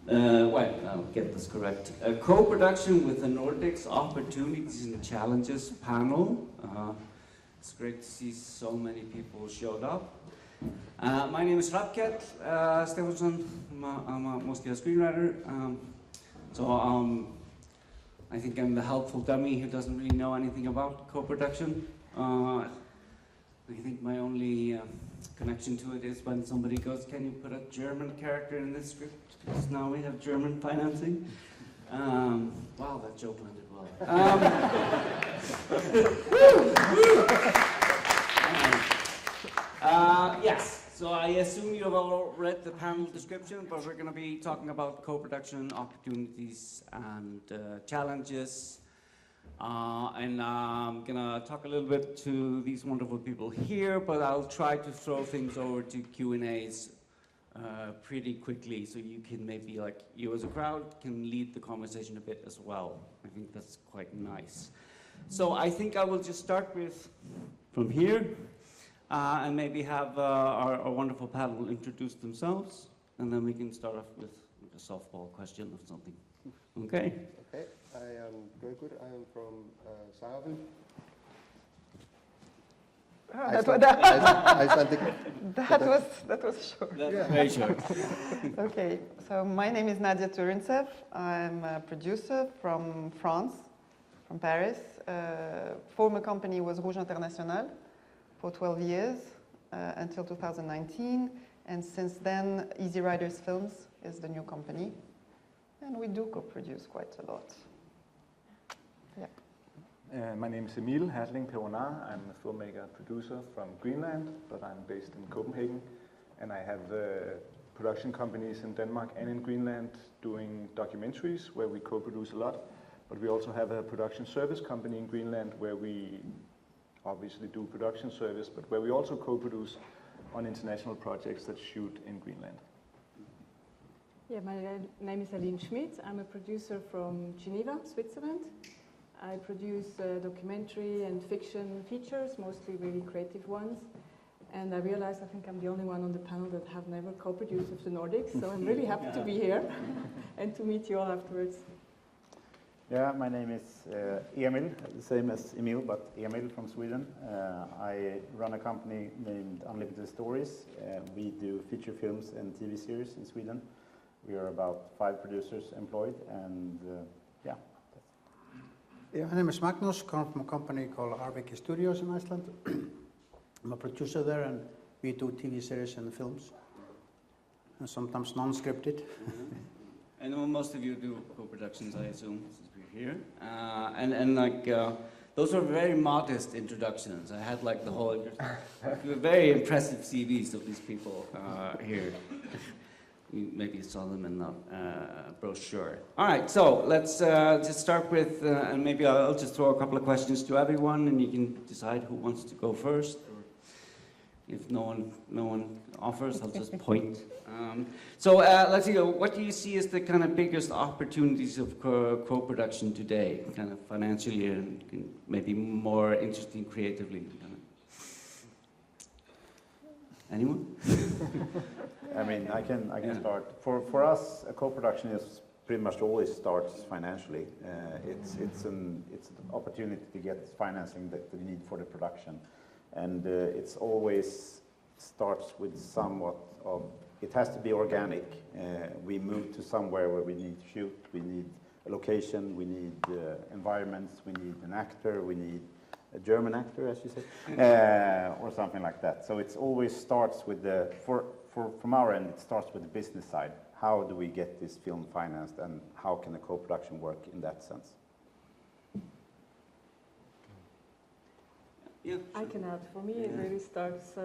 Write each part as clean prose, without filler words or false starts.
Well, I'll get this correct. A co-production with the Nordics Opportunities and Challenges panel. It's great to see so many people showed up. My name is 𝗘𝗺𝗶𝗹𝗲 I'm mostly a screenwriter. I think I'm the helpful dummy who doesn't really know anything about co-production. I think my only connection to it is when somebody goes, can you put a German character in this script? Because now we have German financing. Wow, that joke landed well. Yes, so I assume you have all read the panel description, but we're going to be talking about co-production opportunities and challenges. And I'm going to talk a little bit to these wonderful people here, but I'll try to throw things over to Q&As pretty quickly, so you can maybe, like, you as a crowd can lead the conversation a bit as well. I think that's quite nice. So I think I will just start with from here, and maybe have our wonderful panel introduce themselves, and then we can start off with a softball question or something. Okay? Okay, I am 𝗘𝗺𝗶𝗹𝗲. I am from Saarland. Icelandic. That was short. That's very short. Okay, so my name is 𝗙𝗫𝗃. I'm a producer from France, from Paris. Former company was Nuuk International for 12 years until 2019, and since then Easy Riders Films is the new company, and we do co-produce quite a lot. Yeah. My name is 𝗘𝗺𝗃 I'm a filmmaker producer from Greenland, but I'm based in Copenhagen, and I have production companies in Denmark and in Greenland doing documentaries where we co-produce a lot, but we also have a production service company in Greenland where we obviously do production service, but where we also co-produce on international projects that shoot in Greenland. Yeah, my name is Aline Schmidt. I'm a producer from Geneva, Switzerland. I produce documentary and fiction features, mostly really creative ones. And I realized I think I'm the only one on the panel that have never co-produced with the Nordics, so I'm really happy to be here and to meet you all afterwards. Yeah, my name is Emil, the same as Emil, but Emil from Sweden. I run a company named Unlimited Stories. We do feature films and TV series in Sweden. We are about 5 producers employed, and yeah. Yeah, my name is Magnus, come from a company called Arctic Studios in Iceland. I'm a producer there, and we do TV series and films, and sometimes non-scripted. And most of you do co-productions, I assume, since we're here. And like, those are very modest introductions. I had like the whole, very impressive CVs of these people here. Maybe you saw them in the brochure. All right, so let's just start with, and maybe I'll just throw a couple of questions to everyone, and you can decide who wants to go first. Or if no one offers, I'll just point. So let's see. What do you see as the kind of biggest opportunities of co-production today, kind of financially and maybe more interesting creatively? Anyone? I mean, I can start. For us, a co-production is pretty much always starts financially. It's an opportunity to get financing that we need for the production, and it's always starts with somewhat of. It has to be organic. We move to somewhere where we need to shoot. We need a location. We need environments. We need an actor. We need a German actor, as you say, or something like that. So it always starts with the, from our end, it starts with the business side. How do we get this film financed, and how can a co-production work in that sense? Yeah, I can add. For me, it really starts,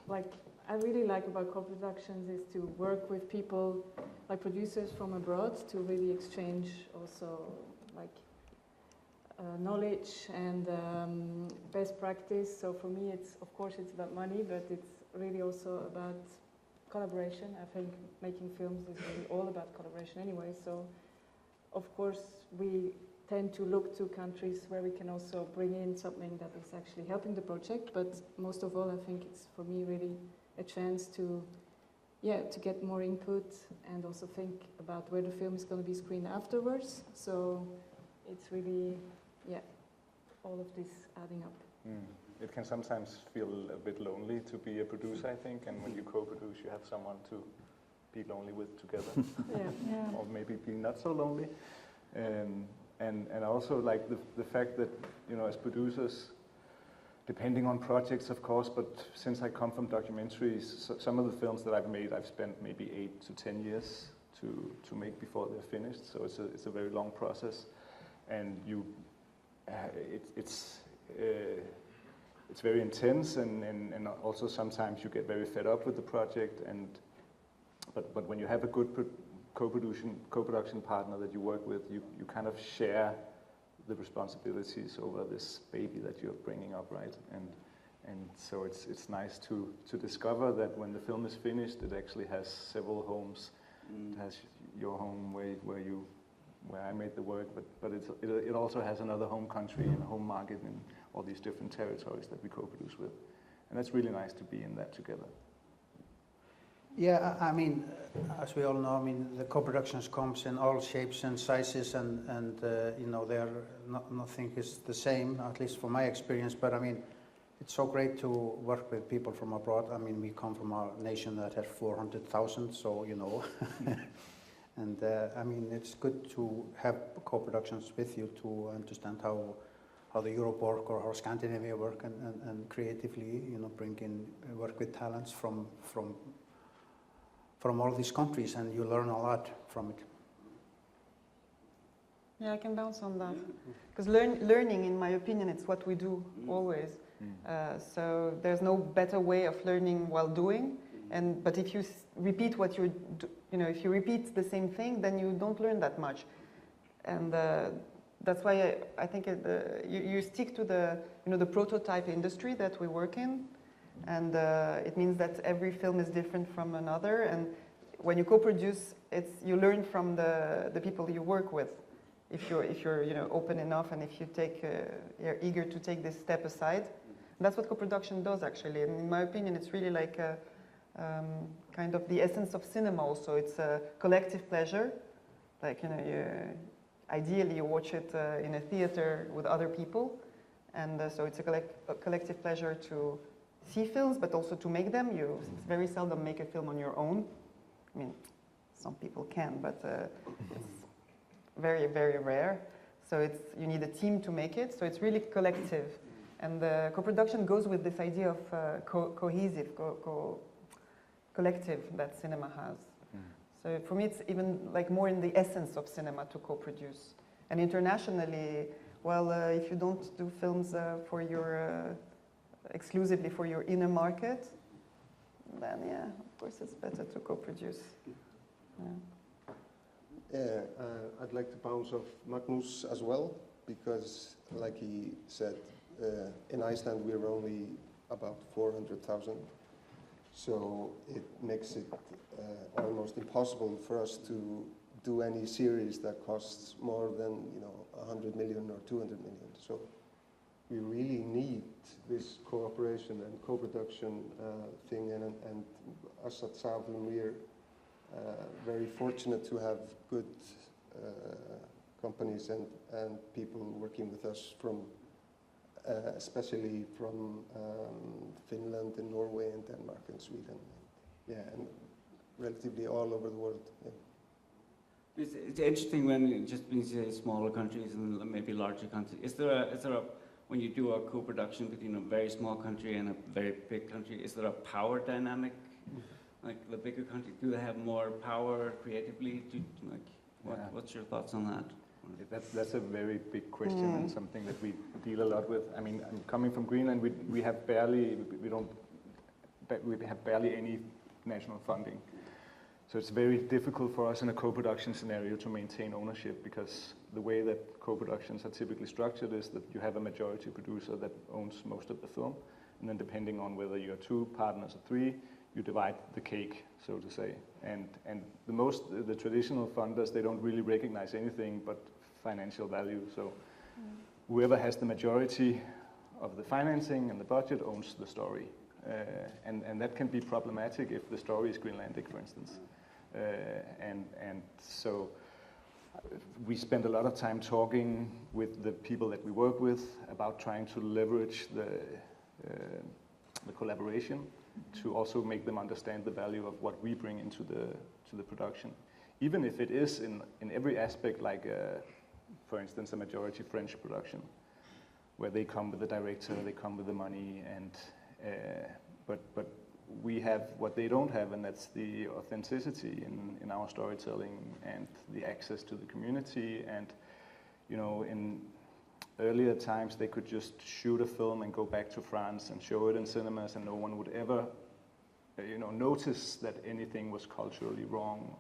like, I really like about co-productions is to work with people, like producers from abroad, to really exchange also, like, knowledge and best practice. So for me, it's, of course, it's about money, but it's really also about collaboration. I think making films is really all about collaboration anyway. So, of course, we tend to look to countries where we can also bring in something that is actually helping the project. But most of all, I think it's, for me, really a chance to yeah, to get more input and also think about where the film is going to be screened afterwards. So it's really, yeah, all of this adding up. It can sometimes feel a bit lonely to be a producer, I think, and when you co-produce, you have someone to be lonely with together, Yeah. or maybe be not so lonely. And also like the fact that, you know, as producers, depending on projects, of course, but since I come from documentaries, some of the films that I've made, I've spent maybe 8 to 10 years to make before they're finished. So it's a very long process, and it's very intense, and also sometimes you get very fed up with the project. But when you have a good co-production partner that you work with, you kind of share the responsibilities over this baby that you're bringing up, right? And so it's nice to discover that when the film is finished, it actually has several homes. It has your home where I made the work, but it also has another home country and a home market in all these different territories that we co-produce with. And that's really nice to be in that together. Yeah, I mean, as we all know, I mean, the co-productions comes in all shapes and sizes, and you know, nothing is the same, at least from my experience. But I mean, it's so great to work with people from abroad. I mean, we come from a nation that has 400,000, so you know, and I mean, it's good to have co-productions with you to understand how the Europe work or how Scandinavia work, and creatively, you know, work with talents from all these countries, and you learn a lot from it. Yeah, I can bounce on that. Because learning, in my opinion, it's what we do always. So there's no better way of learning while doing. But if you repeat what you if you repeat the same thing, then you don't learn that much. And that's why I think you stick to the prototype industry that we work in. And it means that every film is different from another, and when you co-produce, you learn from the people you work with. If you're open enough, and if you're eager to take this step aside, and that's what co-production does actually. And in my opinion, it's really like kind of the essence of cinema. Also, it's a collective pleasure. Like ideally you watch it in a theater with other people, and so it's a collective pleasure to see films, but also to make them. You very seldom make a film on your own. I mean, some people can, but it's very, very rare. So you need a team to make it. So it's really collective. And the co-production goes with this idea of cohesive, collective that cinema has. So for me, it's even like more in the essence of cinema to co-produce. And internationally, well, if you don't do films for your exclusively for your inner market, then yeah, of course it's better to co-produce. I'd like to bounce off Magnus as well, because like he said, in Iceland we're only about 400,000, so it makes it almost impossible for us to do any series that costs more than 100 million or 200 million. So we really need this cooperation and co-production thing, and us at 𝗏𝗏, we're very fortunate to have good companies and people working with us from, especially from Finland and Norway and Denmark and Sweden, and relatively all over the world. Yeah. It's interesting when you just say smaller countries and maybe larger countries. Is there a when you do a co-production between a very small country and a very big country, is there a power dynamic? Like the bigger country, do they have more power creatively? What's your thoughts on that? That's a very big question and something that we deal a lot with. I mean, coming from Greenland, we have barely any national funding. So it's very difficult for us in a co-production scenario to maintain ownership, because the way that co-productions are typically structured is that you have a majority producer that owns most of the film, and then depending on whether you're 2 partners or 3, you divide the cake, so to say. And the traditional funders, they don't really recognize anything but financial value. So whoever has the majority of the financing and the budget owns the story. And that can be problematic if the story is Greenlandic, for instance. And so we spend a lot of time talking with the people that we work with about trying to leverage the collaboration to also make them understand the value of what we bring into the production. Even if it is in every aspect, like for instance, a majority French production, where they come with the director, they come with the money, and but we have what they don't have, and that's the authenticity in our storytelling and the access to the community. And you know, in earlier times, they could just shoot a film and go back to France and show it in cinemas, and no one would ever, you know, notice that anything was culturally wrong.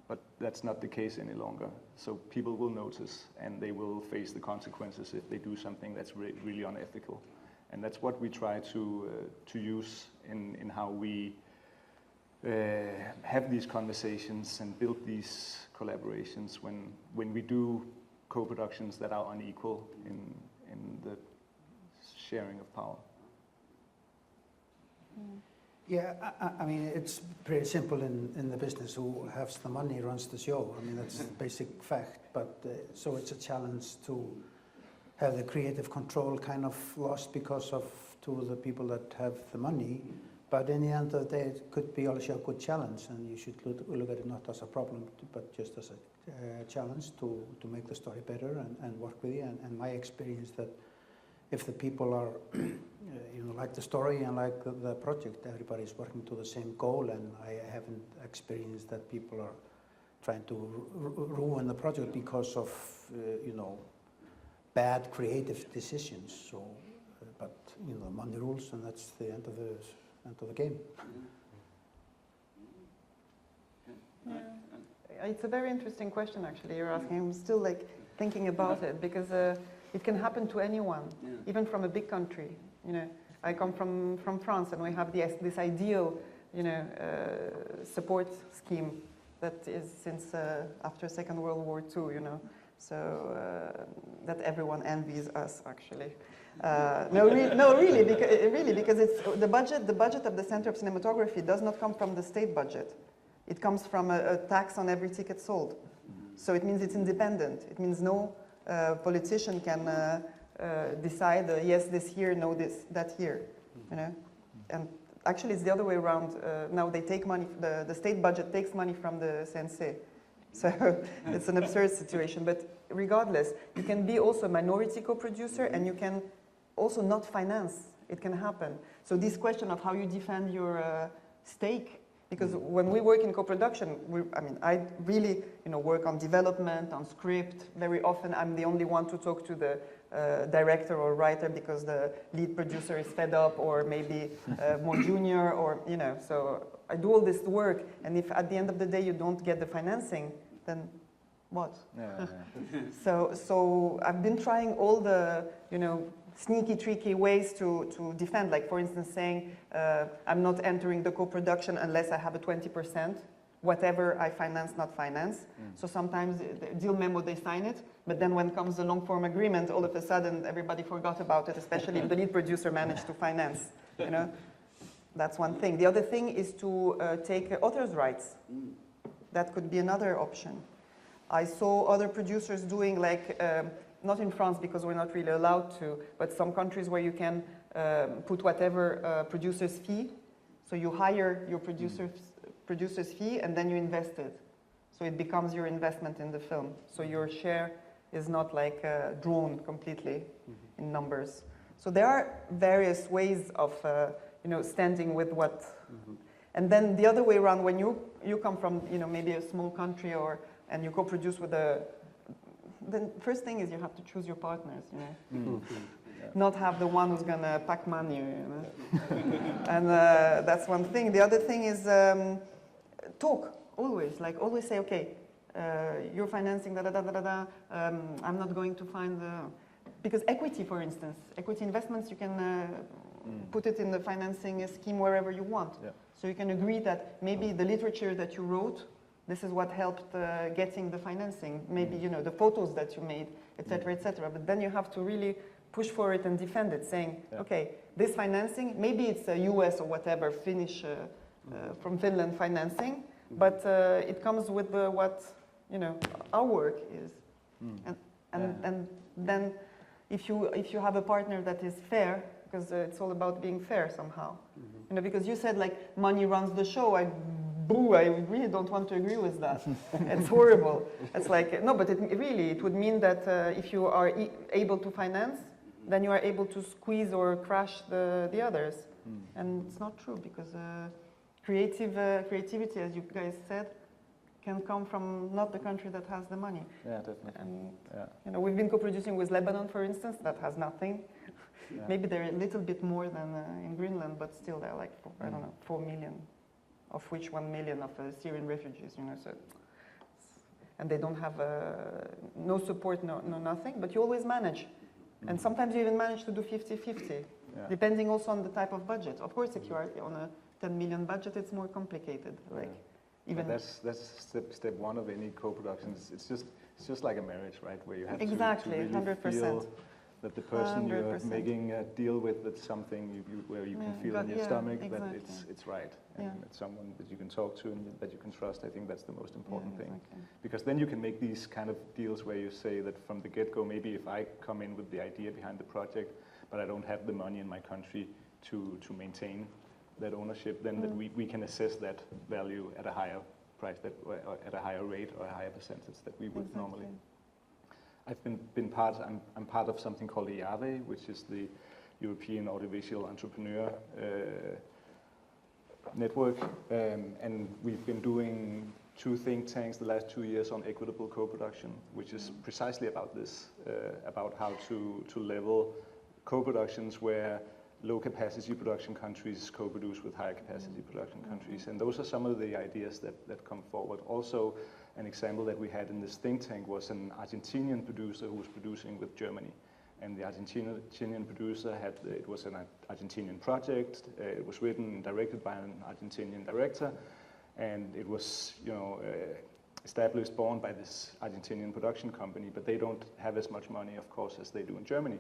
But that's not the case any longer. So people will notice, and they will face the consequences if they do something that's really unethical. And that's what we try to use in how we have these conversations and build these collaborations when we do co-productions that are unequal in the sharing of power. Yeah, I mean, it's pretty simple in the business. Who has the money runs the show. I mean, that's a basic fact. But so it's a challenge to have the creative control kind of lost because of two of the people that have the money. But in the end of the day, it could be also a good challenge, and you should look at it not as a problem, but just as a challenge to make the story better and work with it. And my experience that if the people are, you know, like the story and like the project, everybody's working to the same goal, and I haven't experienced that people are trying to ruin the project because of, you know, bad creative decisions. So, but you know, money rules, and that's the end of the game. Yeah. It's a very interesting question, actually. You're asking. I'm still like thinking about it because it can happen to anyone, even from a big country. You know, I come from France, and we have this ideal, you know, support scheme that is since after Second World War II. You know, so that everyone envies us, actually. No, really, because it's the budget of the Center of Cinematography does not come from the state budget. It comes from a tax on every ticket sold. So it means it's independent. It means no politician can decide yes this here, no that here. You know, and actually it's the other way around. Now they take money. The state budget takes money from the CNC. So it's an absurd situation. But regardless, you can be also a minority co-producer, and you can also not finance. It can happen. So this question of how you defend your stake, because when we work in co-production, I really, you know, work on development, on script. Very often I'm the only one to talk to the director or writer because the lead producer is fed up, or maybe more junior, or, you know, so I do all this work, and if at the end of the day you don't get the financing, then what? So I've been trying all the, you know, sneaky, tricky ways to defend, like for instance saying, I'm not entering the co-production unless I have a 20%, whatever I finance, not finance. So sometimes the deal memo, they sign it, but then when comes the long form agreement, all of a sudden everybody forgot about it, especially if the lead producer managed to finance, you know. That's one thing. The other thing is to take author's rights. That could be another option. I saw other producers doing like, not in France because we're not really allowed to, but some countries where you can put whatever producer's fee. So you hire your producer's fee, and then you invest it. So it becomes your investment in the film. So your share is not like drawn completely in numbers. So there are various ways of you know, standing with what. And then the other way around, when you come from, you know, maybe a small country, and you co-produce with the first thing is you have to choose your partners, you know. Not have the one who's gonna pack money, you know. And that's one thing. The other thing is talk, always. Like always say, okay, you're financing I'm not going to find the, because equity, for instance, equity investments, you can put it in the financing scheme wherever you want. So you can agree that maybe the literature that you wrote, this is what helped getting the financing. Maybe, you know, the photos that you made, etc., etc. But then you have to really push for it and defend it, saying, okay, this financing, maybe it's a US or whatever, Finnish, from Finland financing, but it comes with what, you know, our work is. And then if you have a partner that is fair, because it's all about being fair somehow. You know, because you said like money runs the show. I really don't want to agree with that. It's horrible. It's like, no, but it would mean that if you are able to finance, then you are able to squeeze or crash the others. And it's not true, because creativity, as you guys said, can come from not the country that has the money. Yeah, definitely. And you know, we've been co-producing with Lebanon, for instance, that has nothing. Yeah. Maybe they're a little bit more than in Greenland, but still they're like, I don't know, 4 million, of which 1 million of Syrian refugees, you know, so. And they don't have no support, no nothing, but you always manage. And sometimes you even manage to do 50-50, depending also on the type of budget. Of course, if you are on a 10 million budget, it's more complicated. Like, even that's step one of any co-productions. It's just like a marriage, right? Where you have exactly, to really 100%. feel that the person you're 100%. making a deal with, that's something where you can feel in your stomach that it's right, and it's someone that you can talk to and that you can trust. I think that's the most important thing, because then you can make these kind of deals where you say that from the get-go, maybe if I come in with the idea behind the project, but I don't have the money in my country to maintain that ownership, then that we can assess that value at a higher price, or at a higher rate or a higher percentage that we would normally. I've been part. I'm part of something called 𝗿𝗄𝗳𝗍, which is the European Audiovisual Entrepreneur Network, and we've been doing 2 think tanks the last 2 years on equitable co-production, which is precisely about this, about how to level co-productions where low-capacity production countries co-produce with higher-capacity production countries. And those are some of the ideas that come forward. Also, an example that we had in this think tank was an Argentinian producer who was producing with Germany. And the Argentinian producer it was an Argentinian project. It was written and directed by an Argentinian director. And it was, you know, established, born by this Argentinian production company, but they don't have as much money, of course, as they do in Germany.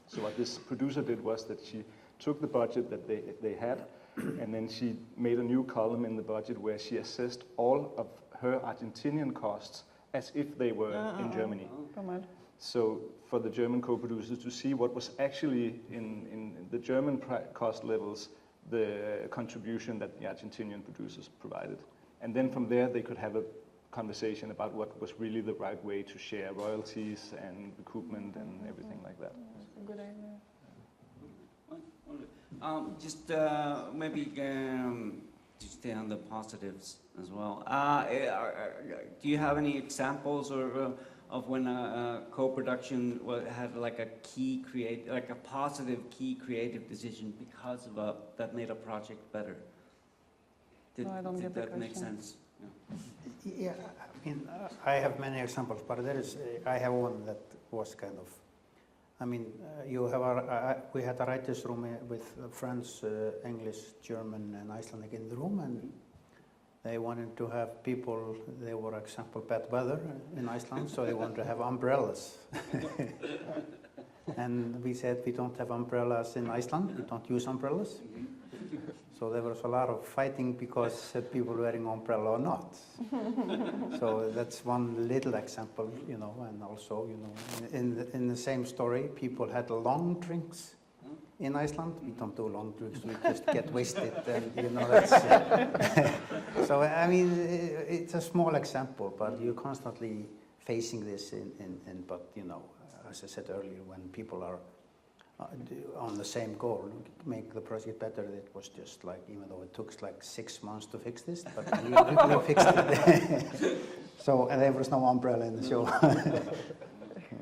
So what this producer did was that she took the budget that they had, and then she made a new column in the budget where she assessed all of her Argentinian costs as if they were in Germany. So for the German co-producers to see what was actually in the German cost levels, the contribution that the Argentinian producers provided. And then from there they could have a conversation about what was really the right way to share royalties and recoupment and everything like that. That's a good idea. Maybe to stay on the positives as well. Do you have any examples of when a co-production had like a positive key creative decision because of that made a project better? Did that make sense? Yeah, I mean, I have many examples, but I have one that was kind of, I mean, we had a writer's room with French, English, German, and Icelandic in the room, and they wanted to have people, they were, example, bad weather in Iceland, so they wanted to have umbrellas. And we said, we don't have umbrellas in Iceland, we don't use umbrellas. So there was a lot of fighting because people wearing umbrella or not. So that's one little example, you know, and also, you know, in the same story, people had long drinks in Iceland. We don't do long drinks, we just get wasted, and you know, that's... So, I mean, it's a small example, but you're constantly facing this but, you know, as I said earlier, when people are on the same goal, make the project better, it was just like, even though it took like 6 months to fix this, but we fixed it. So, and there was no umbrella in the show.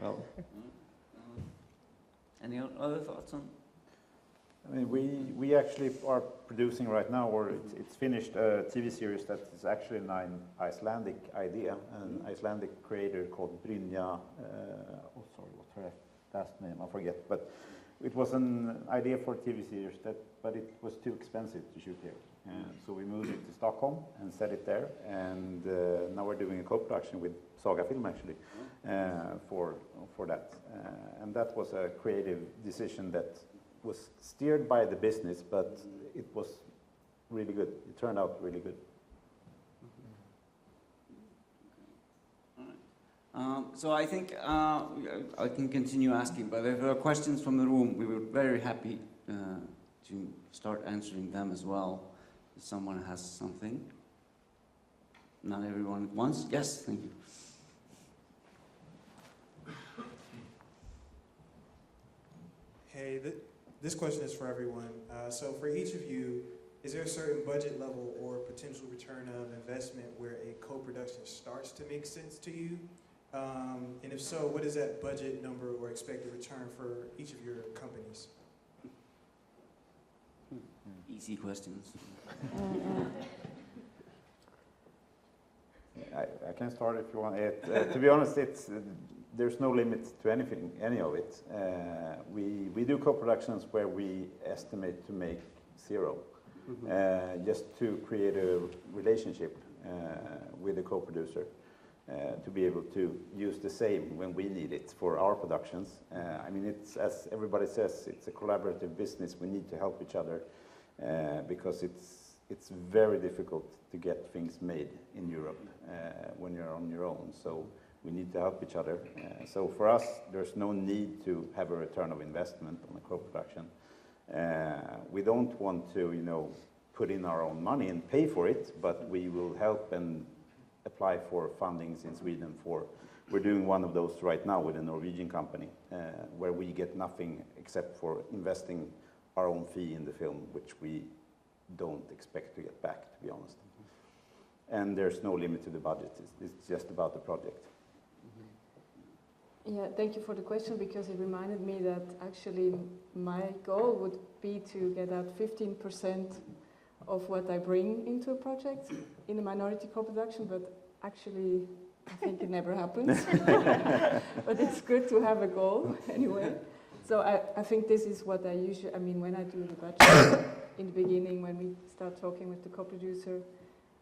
Well. Any other thoughts on? I mean, we actually are producing right now, or it's finished, a TV series that is actually an Icelandic idea, an Icelandic creator called 𝗿𝗵𝗂, what's her last name, I forget, but it was an idea for a TV series, but it was too expensive to shoot here. So we moved it to Stockholm and set it there, and now we're doing a co-production with 𝗿𝗀 Film actually for that. And that was a creative decision that was steered by the business, but it was really good. It turned out really good. So I think I can continue asking, but if there are questions from the room, we were very happy to start answering them as well. If someone has something. Not everyone at once. Yes, thank you. Hey, this question is for everyone. So for each of you, is there a certain budget level or potential return of investment where a co-production starts to make sense to you? And if so, what is that budget number or expected return for each of your companies? Easy questions. I can start if you want. To be honest, there's no limit to anything, any of it. We do co-productions where we estimate to make 0, just to create a relationship with the co-producer, to be able to use the same when we need it for our productions. I mean, it's, as everybody says, it's a collaborative business. We need to help each other because it's very difficult to get things made in Europe when you're on your own. So we need to help each other. So for us, there's no need to have a return of investment on a co-production. We don't want to, you know, put in our own money and pay for it, but we will help and apply for fundings in Sweden for. We're doing one of those right now with a Norwegian company, where we get nothing except for investing our own fee in the film, which we don't expect to get back, to be honest. And there's no limit to the budget. It's just about the project. Yeah, thank you for the question, because it reminded me that actually my goal would be to get out 15% of what I bring into a project in a minority co-production, but actually I think it never happens. But it's good to have a goal anyway. So I think this is what I usually, I mean, when I do the budget in the beginning, when we start talking with the co-producer,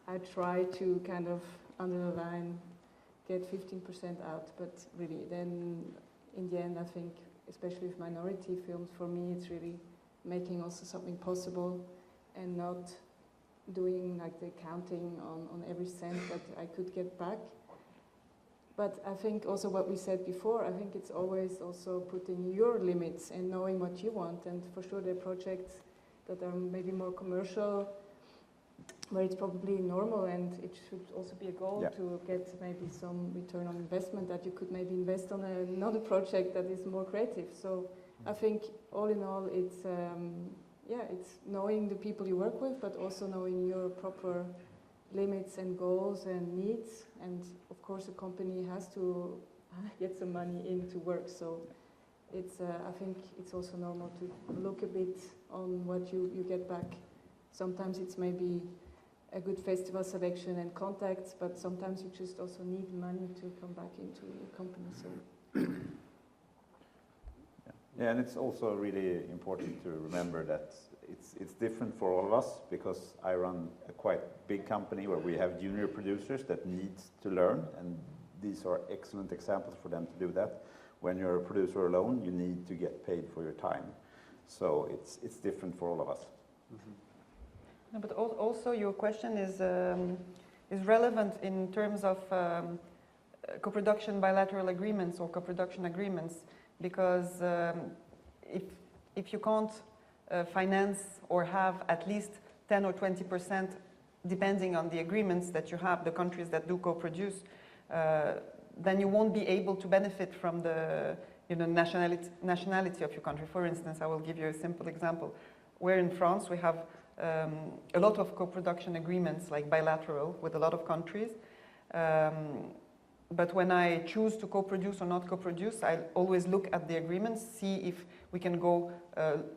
I try to kind of under the line get 15% out, but really then in the end I think, especially with minority films, for me it's really making also something possible and not doing like the counting on every cent that I could get back. But I think also what we said before, I think it's always also putting your limits and knowing what you want. And for sure there are projects that are maybe more commercial, where it's probably normal, and it should also be a goal to get maybe some return on investment that you could maybe invest on another project that is more creative. So I think all in all it's, it's knowing the people you work with, but also knowing your proper limits and goals and needs. And of course a company has to get some money in to work. So it's, I think it's also normal to look a bit on what you get back. Sometimes it's maybe a good festival selection and contacts, but sometimes you just also need money to come back into your company. So. Yeah, and it's also really important to remember that it's different for all of us, because I run a quite big company where we have junior producers that need to learn, and these are excellent examples for them to do that. When you're a producer alone, you need to get paid for your time. So it's different for all of us. Mm-hmm. No, but also your question is relevant in terms of co-production bilateral agreements or co-production agreements, because if you can't finance or have at least 10 or 20%, depending on the agreements that you have, the countries that do co-produce, then you won't be able to benefit from the nationality of your country. For instance, I will give you a simple example. Where in France we have a lot of co-production agreements, like bilateral, with a lot of countries. But when I choose to co-produce or not co-produce, I always look at the agreements, see if we can go,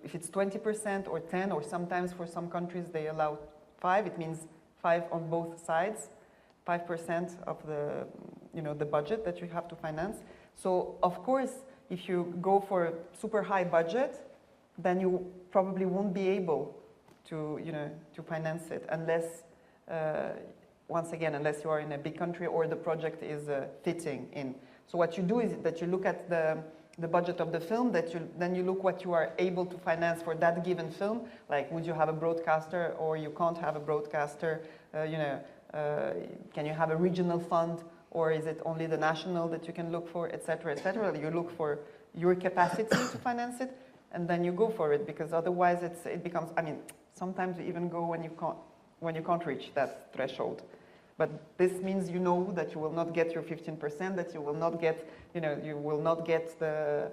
if it's 20% or 10, or sometimes for some countries they allow 5. It means 5 on both sides, 5% of the, the budget that you have to finance. So of course, if you go for a super high budget, then you probably won't be able to, to finance it unless, once again, unless you are in a big country or the project is fitting in. So what you do is that you look at the the budget of the film, then you look what you are able to finance for that given film. Like, would you have a broadcaster, or you can't have a broadcaster? Can you have a regional fund, or is it only the national that you can look for, etc., etc.? You look for your capacity to finance it, and then you go for it, because otherwise it becomes. I mean, sometimes you even go when you can't reach that threshold. But this means you know that you will not get your 15%, that you will not get, you will not get the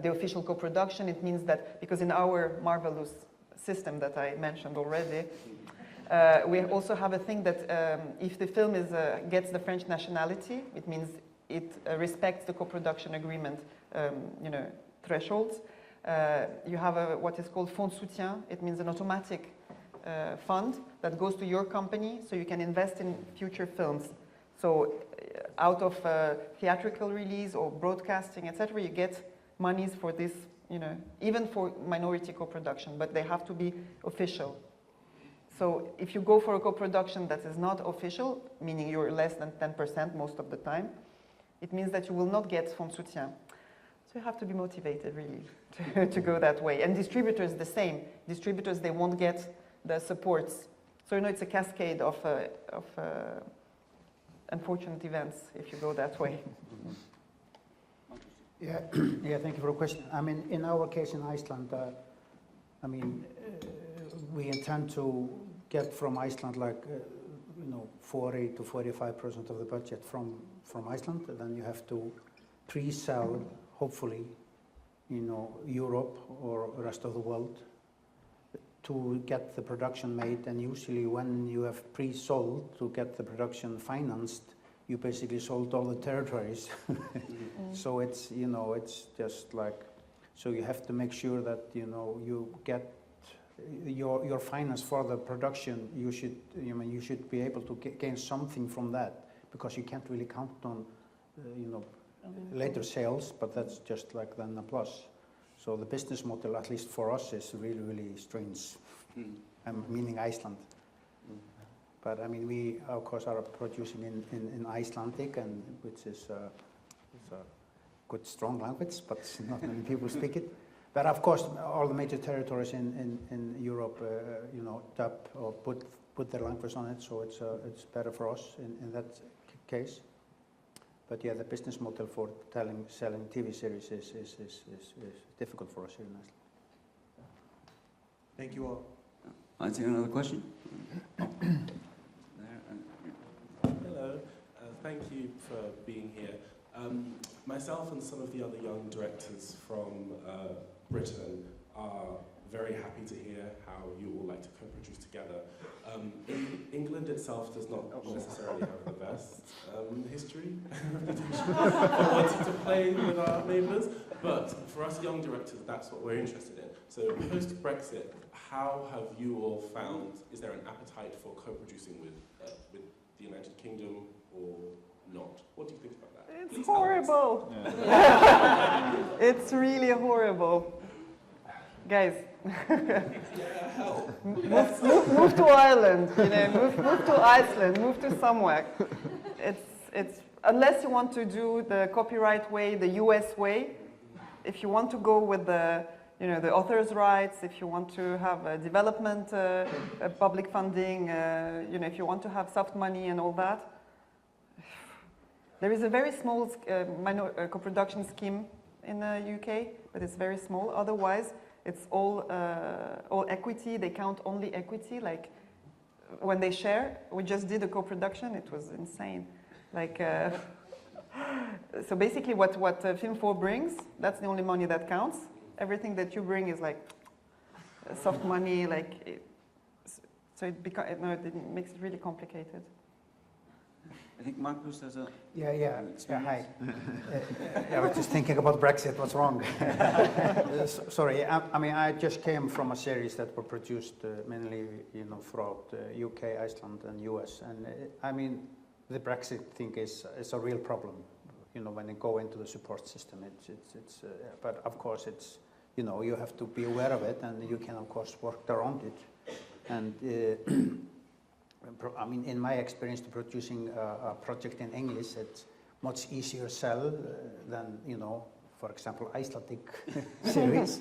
official co-production. It means that, because in our marvelous system that I mentioned already, we also have a thing that if the film gets the French nationality, it means it respects the co-production agreement, thresholds. You have what is called fonds de soutien. It means an automatic fund that goes to your company, so you can invest in future films. So out of theatrical release or broadcasting, etc., you get monies for this, even for minority co-production, but they have to be official. So if you go for a co-production that is not official, meaning you're less than 10% most of the time, it means that you will not get fonds de soutien. So you have to be motivated, really, to go that way. And distributors, the same. Distributors, they won't get the supports. So, it's a cascade of unfortunate events if you go that way. Yeah, yeah, thank you for the question. I mean, in our case in Iceland, we intend to get from Iceland 40 to 45% of the budget from Iceland. And then you have to pre-sell, hopefully, Europe or the rest of the world, to get the production made. And usually when you have pre-sold to get the production financed, you basically sold all the territories. So it's, it's just like, so you have to make sure that, you get your finance for the production. You should be able to gain something from that, because you can't really count on, later sales, but that's just like then a plus. So the business model, at least for us, is really, really strange. Meaning Iceland. But we, of course, are producing in Icelandic, and which is a good, strong language, but not many people speak it. But of course, all the major territories in Europe, dub or put their language on it, so it's better for us in that case. But yeah, the business model for selling TV series is difficult for us here in Iceland. Thank you all. I see another question. Hello, thank you for being here. Myself and some of the other young directors from Britain are very happy to hear how you all like to co-produce together. England itself does not necessarily have the best history of wanting to play with our neighbours, but for us young directors, that's what we're interested in. So post-Brexit, how have you all found, is there an appetite for co-producing with the United Kingdom or not? What do you think about that? It's Please horrible. Yeah. It's really horrible. Guys, move to Ireland, move to Iceland, move to somewhere. It's unless you want to do the copyright way, the US way. If you want to go with the author's rights, if you want to have a development, public funding, if you want to have soft money and all that, there is a very small co-production scheme in the UK, but it's very small. Otherwise, it's all equity. They count only equity. Like when they share, we just did a co-production. It was insane. Like so basically, what Film 4 brings, that's the only money that counts. Everything that you bring is like soft money. So it makes it really complicated. I think Marcus has a... Yeah, hi. I was just thinking about Brexit, what's wrong? Sorry, I just came from a series that were produced mainly, throughout UK, Iceland and US. And the Brexit thing is a real problem, when you go into the support system. But of course it's, you have to be aware of it, and you can of course work around it. And in my experience, producing a project in English, it's much easier sell than, for example, Icelandic series.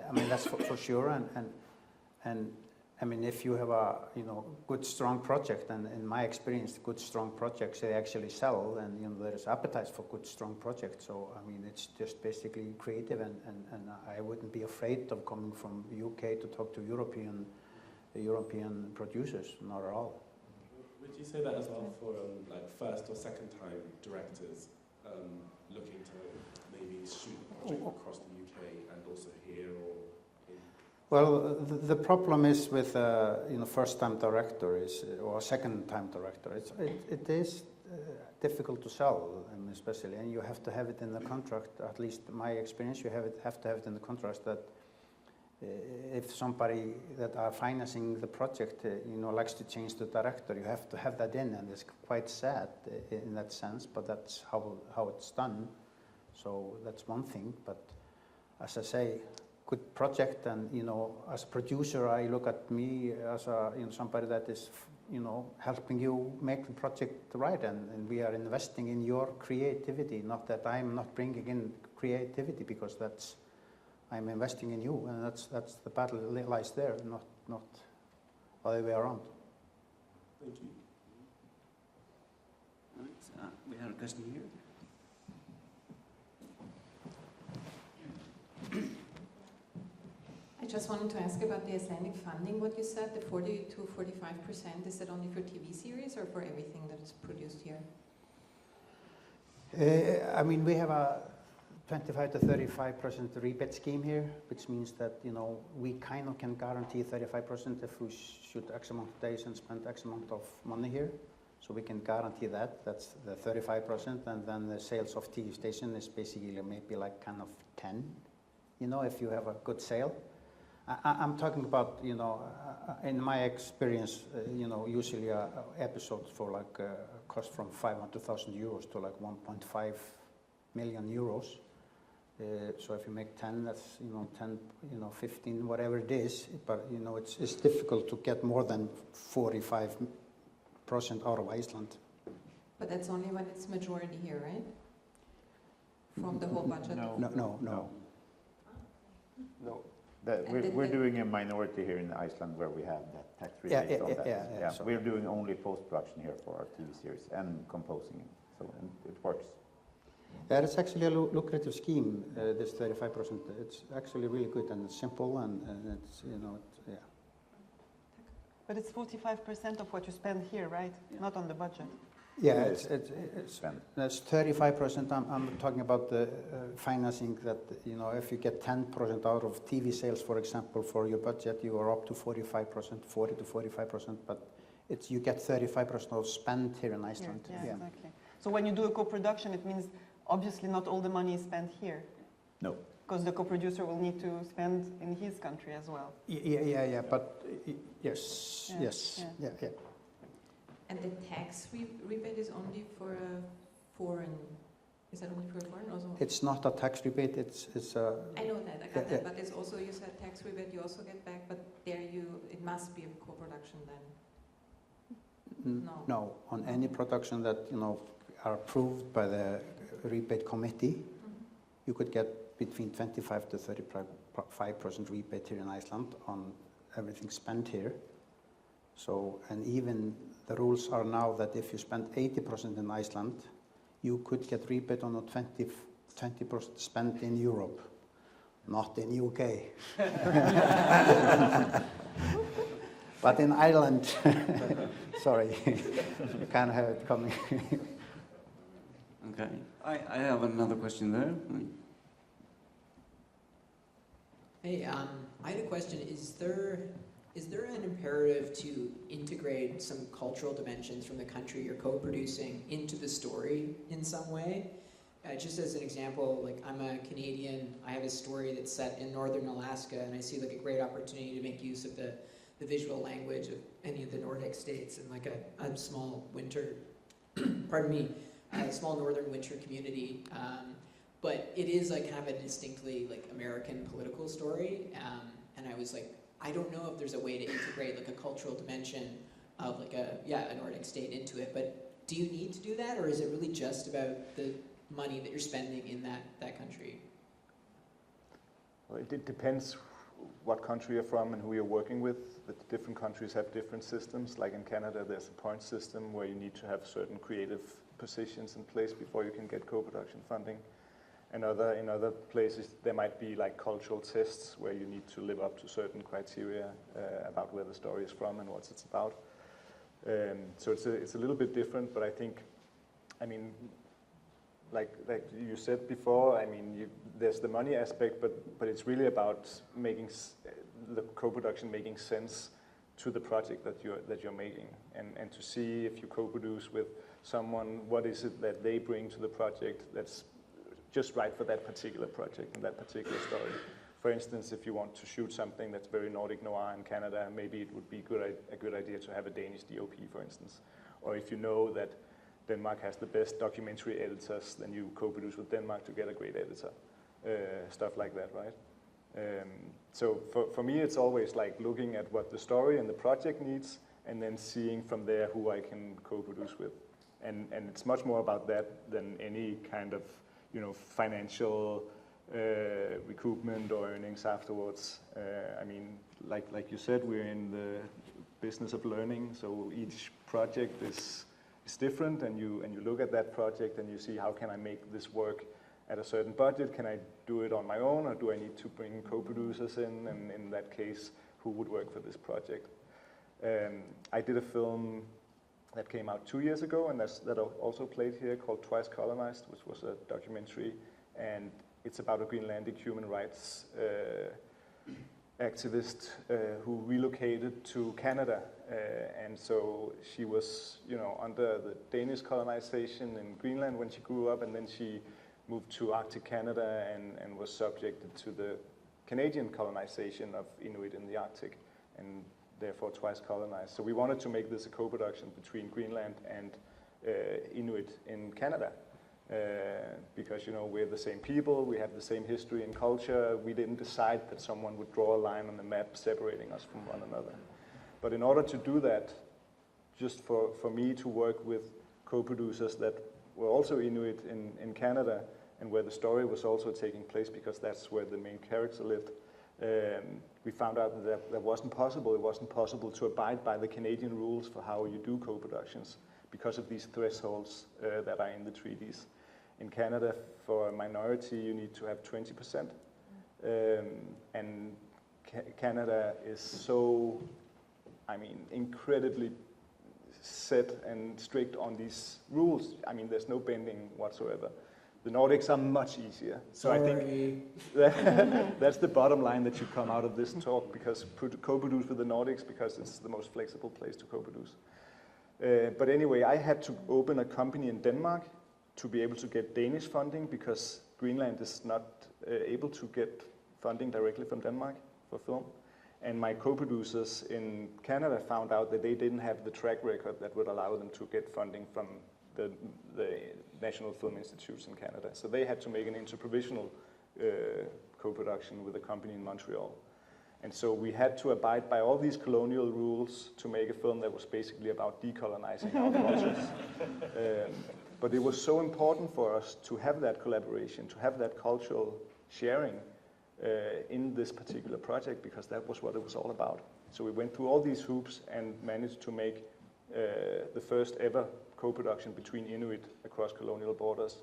I mean, that's for sure. And I mean, if you have a good strong project, and in my experience, good strong projects they actually sell, and there is appetite for good strong projects. So I mean, it's just basically creative, and I wouldn't be afraid of coming from UK to talk to European producers, not at all. Would you say that as well for like first or second time directors looking to maybe shoot a project across the UK and also here or? Well, the problem is with first-time director or second-time director. It is difficult to sell, especially, and you have to have it in the contract. At least my experience, you have to have it in the contract that if somebody that are financing the project, likes to change the director, you have to have that in, and it's quite sad in that sense. But that's how it's done. So that's one thing. But as I say, good project, and as a producer, I look at me as a somebody that is helping you make the project right, and we are investing in your creativity. Not that I'm not bringing in creativity, because I'm investing in you, and that's the battle lies there, not other way around. Thank you. All right, we have a question here. I just wanted to ask about the Icelandic funding, what you said, the 40 to 45%, is that only for TV series or for everything that is produced here? I mean, we have a 25 to 35% rebate scheme here, which means that, we kind of can guarantee 35% if we shoot X amount of days and spend X amount of money here. So we can guarantee that. That's the 35%, and then the sales of TV station is basically maybe like kind of 10, if you have a good sale. I'm talking about, in my experience, usually episodes for like cost from 500,000 euros to like 1.5 million euros. So if you make 10, that's 10, 15, whatever it is. But it's difficult to get more than 45% out of Iceland. But that's only when it's majority here, right? From the whole budget? No. We're doing a minority here in Iceland where we have that tax rebate on that. Yeah. We're doing only post-production here for our TV series and composing it, so it works. Yeah, it's actually a lucrative scheme, this 35%. It's actually really good, and it's simple, and it's, yeah. But it's 45% of what you spend here, right? Yeah. Not on the budget. Yeah, it's 35%. I'm talking about the financing that, if you get 10% out of TV sales, for example, for your budget, you are up to 45%, 40 to 45%, but you get 35% of spend here in Iceland. Yeah, exactly. So when you do a co-production, it means obviously not all the money is spent here. No. Because the co-producer will need to spend in his country as well. Yeah, but yes. And the tax rebate is only for a foreign, is that only for a foreign also? It's not a tax rebate, it's a... I know that, I got that, but it's also, you said tax rebate you also get back, but there it must be a co-production then? No, on any production that, are approved by the rebate committee, you could get between 25 to 35% rebate here in Iceland on everything spent here. So, and even the rules are now that if you spend 80% in Iceland, you could get rebate on a 20% spent in Europe, not in UK. But in Ireland, sorry, you can't have it coming. Okay, I have another question there. Hey, I had a question. Is there an imperative to integrate some cultural dimensions from the country you're co-producing into the story in some way? Just as an example, like I'm a Canadian, I have a story that's set in northern Alaska, and I see like a great opportunity to make use of the visual language of any of the Nordic states and like a small winter, pardon me, a small northern winter community. But it is like kind of a distinctly like American political story, and I was like, I don't know if there's a way to integrate like a cultural dimension of like a Nordic state into it, but do you need to do that, or is it really just about the money that you're spending in that country? Well, it depends what country you're from and who you're working with. The different countries have different systems. Like in Canada, there's a point system where you need to have certain creative positions in place before you can get co-production funding. And in other places, there might be like cultural tests where you need to live up to certain criteria about where the story is from and what it's about. So it's a little bit different, but I think, I mean, like you said before, I mean, there's the money aspect, but it's really about making the co-production making sense to the project that you're making, and to see if you co-produce with someone, what is it that they bring to the project that's just right for that particular project and that particular story. For instance, if you want to shoot something that's very Nordic noir in Canada, maybe it would be a good idea to have a Danish DOP, for instance. Or if you know that Denmark has the best documentary editors, then you co-produce with Denmark to get a great editor. Stuff like that, right? So for me, it's always like looking at what the story and the project needs, and then seeing from there who I can co-produce with. And it's much more about that than any kind of, you know, financial recoupment or earnings afterwards. I mean, like you said, we're in the business of learning, so each project is different, and you look at that project and you see, how can I make this work at a certain budget? Can I do it on my own, or do I need to bring co-producers in? And in that case, who would work for this project? I did a film that came out 2 years ago, and that also played here, called 𝗿𝗺𝗳𝗄 Colonized, which was a documentary, and it's about a Greenlandic human rights activist who relocated to Canada, and so she was, you know, under the Danish colonization in Greenland when she grew up, and then she moved to Arctic Canada and was subjected to the Canadian colonization of Inuit in the Arctic, and therefore twice colonized. So we wanted to make this a co-production between Greenland and Inuit in Canada, because, you know, we're the same people, we have the same history and culture. We didn't decide that someone would draw a line on the map separating us from one another. But in order to do that, just for me to work with co-producers that were also Inuit in Canada, and where the story was also taking place, because that's where the main character lived, we found out that that wasn't possible. It wasn't possible to abide by the Canadian rules for how you do co-productions because of these thresholds that are in the treaties. In Canada, for a minority, you need to have 20%. And Canada is so, I mean, incredibly set and strict on these rules. I mean, there's no bending whatsoever. The Nordics are much easier. So I think that's the bottom line that should come out of this talk, because co-produce with the Nordics, because it's the most flexible place to co-produce. But anyway, I had to open a company in Denmark to be able to get Danish funding, because Greenland is not able to get funding directly from Denmark for film. And my co-producers in Canada found out that they didn't have the track record that would allow them to get funding from the National Film Institutes in Canada. So they had to make an interprovincial co-production with a company in Montreal. And so we had to abide by all these colonial rules to make a film that was basically about decolonizing our cultures. But it was so important for us to have that collaboration, to have that cultural sharing in this particular project, because that was what it was all about. So we went through all these hoops and managed to make the first ever co-production between Inuit across colonial borders,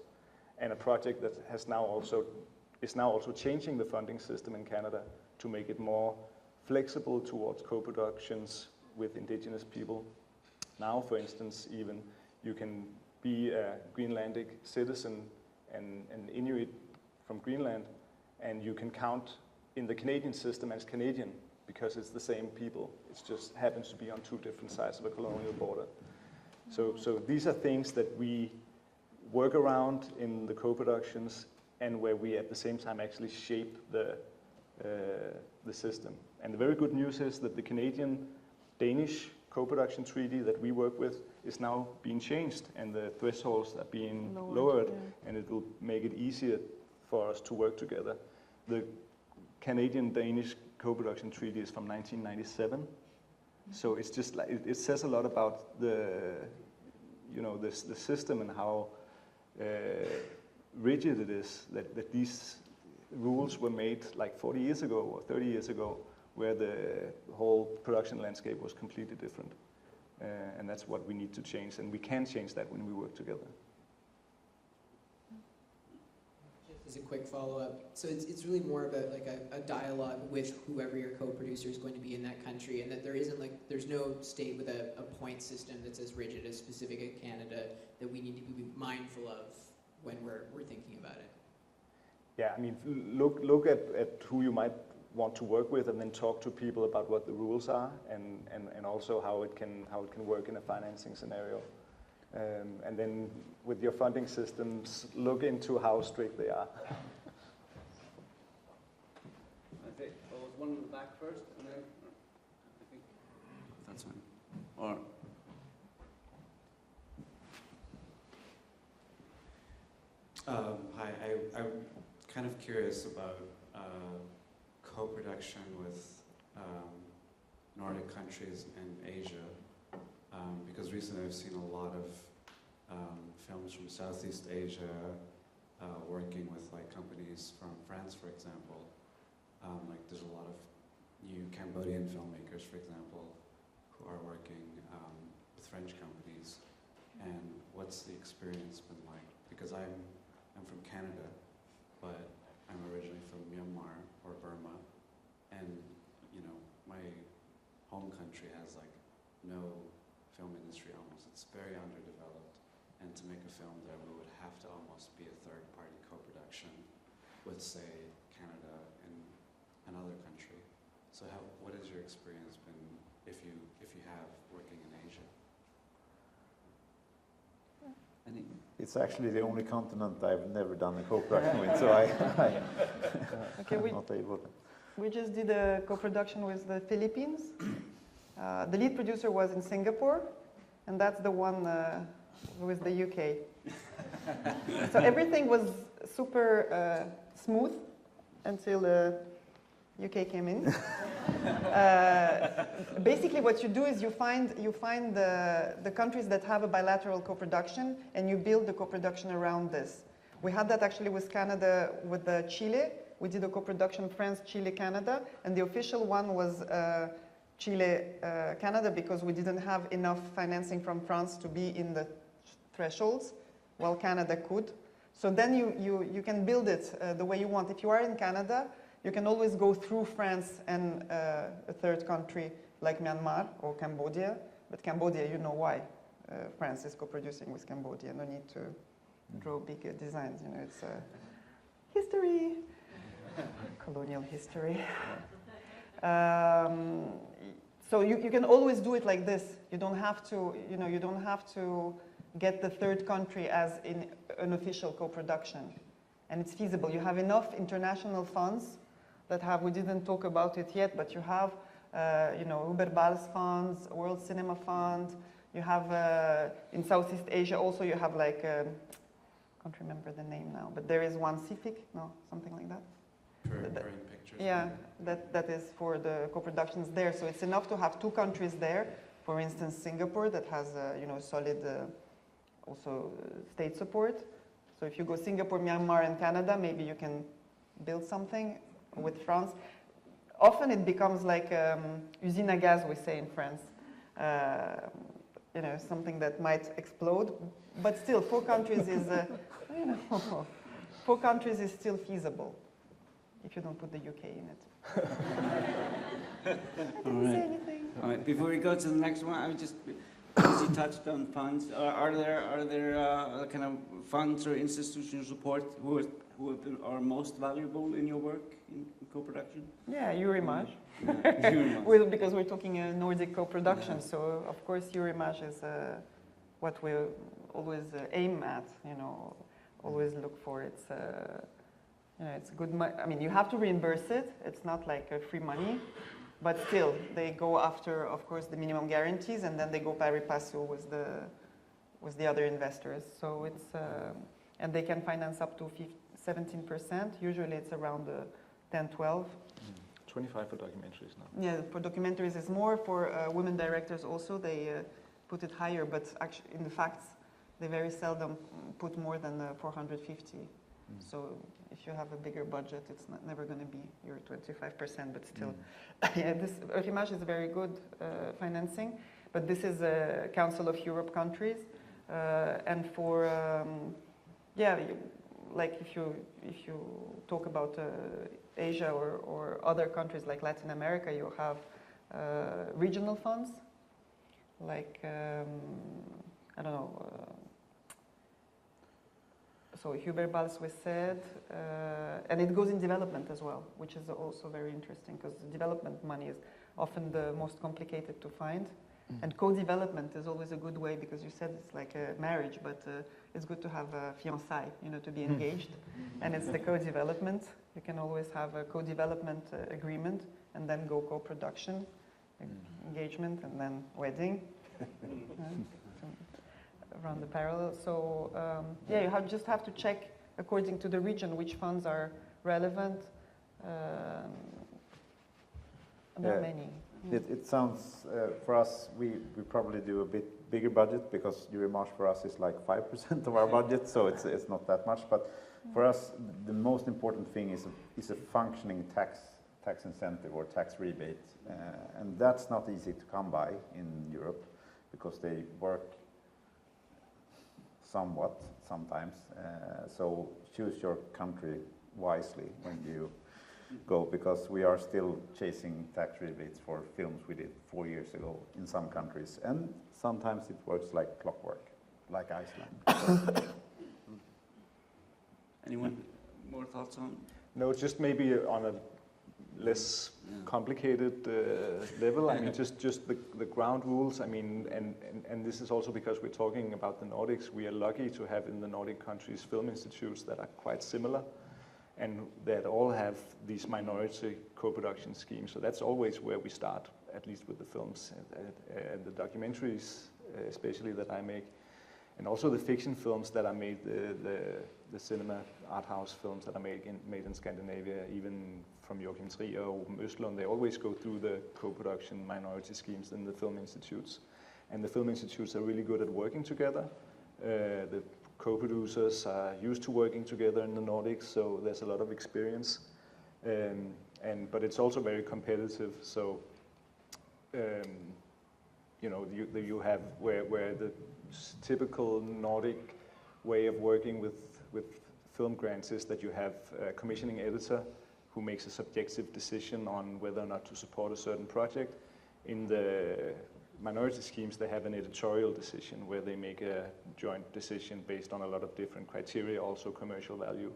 and a project that is now also changing the funding system in Canada to make it more flexible towards co-productions with indigenous people. Now, for instance, even you can be a Greenlandic citizen and an Inuit from Greenland, and you can count in the Canadian system as Canadian, because it's the same people. It just happens to be on two different sides of a colonial border. So these are things that we work around in the co-productions, and where we at the same time actually shape the system. And the very good news is that the Canadian-Danish co-production treaty that we work with is now being changed, and the thresholds are being lowered, and it will make it easier for us to work together. The Canadian-Danish co-production treaty is from 1997. So it's just like, it says a lot about the system and how rigid it is, that these rules were made like 40 years ago or 30 years ago, where the whole production landscape was completely different. And that's what we need to change, and we can change that when we work together. Just as a quick follow-up, so it's really more about like a dialogue with whoever your co-producer is going to be in that country, and that there isn't like, there's no state with a point system that's as rigid as specific at Canada that we need to be mindful of when we're thinking about it. Yeah, I mean, look at who you might want to work with, and then talk to people about what the rules are, and also how it can work in a financing scenario. And then with your funding systems, look into how strict they are. I think there was one in the back first, and then I think that's fine. Or hi, I'm kind of curious about co-production with Nordic countries and Asia, because recently I've seen a lot of films from Southeast Asia working with like companies from France, for example. Like there's a lot of new Cambodian filmmakers, for example, who are working with French companies. And what's the experience been like? Because I'm from Canada, but I'm originally from Myanmar or Burma, and you know, my home country has like no film industry almost. It's very underdeveloped, and to make a film there, we would have to almost be a third-party co-production with, say, Canada and another country. So, what has your experience been, if you have, working in Asia? It's actually the only continent I've never done a co-production with, so I'm not able to. We just did a co-production with the Philippines. The lead producer was in Singapore, and that's the one with the UK. So everything was super smooth until the UK came in. Basically, what you do is you find the countries that have a bilateral co-production, and you build the co-production around this. We had that actually with Canada, with Chile. We did a co-production France, Chile, Canada, and the official one was Chile, Canada, because we didn't have enough financing from France to be in the thresholds, while Canada could. So then you can build it the way you want. If you are in Canada, you can always go through France and a third country like Myanmar or Cambodia. But Cambodia, you know why. France is co-producing with Cambodia. No need to draw big designs. You know, it's history, colonial history. So you can always do it like this. You don't have to, you don't have to get the third country as in an official co-production. And it's feasible. You have enough international funds that have, we didn't talk about it yet, but you have, 𝗙𝗵𝗏𝗏𝗏 funds, World Cinema Fund. You have, in Southeast Asia also, you have like, I can't remember the name now, but there is one CIFIC, no, something like that. Korean Pictures. Yeah, that is for the co-productions there. So it's enough to have two countries there. For instance, Singapore that has, solid also state support. So if you go Singapore, Myanmar, and Canada, maybe you can build something with France. Often it becomes like usine à gaz, we say in France. Something that might explode. But still, 4 countries is, 4 countries is still feasible if you don't put the UK in it. I didn't say anything. All right. Before we go to the next one, I would just, because you touched on funds, are there kind of funds or institutional support who are most valuable in your work in co-production? Yeah, 𝗬𝗏𝗧. 𝗬𝗏𝗧. Because we're talking a Nordic co-production, so of course 𝗬𝗏𝗧 is what we always aim at. Always look for. It's good. I mean, you have to reimburse it. It's not like free money, but still, they go after, of course, the minimum guarantees, and then they go pari passu with the other investors. So it's and they can finance up to 17%. Usually, it's around 10-12. 25 for documentaries now. Yeah, for documentaries is more. For women directors also, they put it higher. But actually, in the facts, they very seldom put more than 450. So if you have a bigger budget, it's never going to be your 25%, but still. Yeah, this 𝗿𝗂𝗵𝗻 is very good financing, but this is a Council of Europe countries, and for like if you talk about Asia or other countries like Latin America, you have regional funds, like I don't know. So 𝗿𝗂𝗵𝗵 𝗂𝗵𝗵, and it goes in development as well, which is also very interesting because development money is often the most complicated to find. And co-development is always a good way because you said it's like a marriage, but it's good to have a fiancé, to be engaged. And it's the co-development. You can always have a co-development agreement and then go co-production, engagement, and then wedding. Around the parallel. So you just have to check according to the region which funds are relevant. There are many. It sounds, for us, we probably do a bit bigger budget because 𝗬𝗏 for us is like 5% of our budget, so it's not that much. But for us, the most important thing is a functioning tax incentive or tax rebate, and that's not easy to come by in Europe because they work somewhat sometimes. So choose your country wisely when you go, because we are still chasing tax rebates for films we did 4 years ago in some countries, and sometimes it works like clockwork, like Iceland. Anyone more thoughts on? No, just maybe on a less complicated level. I mean, just the ground rules. I mean, and this is also because we're talking about the Nordics. We are lucky to have in the Nordic countries film institutes that are quite similar, and that all have these minority co-production schemes. So that's always where we start, at least with the films and the documentaries, especially that I make, and also the fiction films that are made, the cinema art house films that are made in Scandinavia, even from 𝗿𝗂𝗫𝗃 or 𝗿𝗏, they always go through the co-production minority schemes in the film institutes. And the film institutes are really good at working together. The co-producers are used to working together in the Nordics, so there's a lot of experience. But it's also very competitive. So, you have where the typical Nordic way of working with film grants is that you have a commissioning editor who makes a subjective decision on whether or not to support a certain project. In the minority schemes, they have an editorial decision where they make a joint decision based on a lot of different criteria, also commercial value.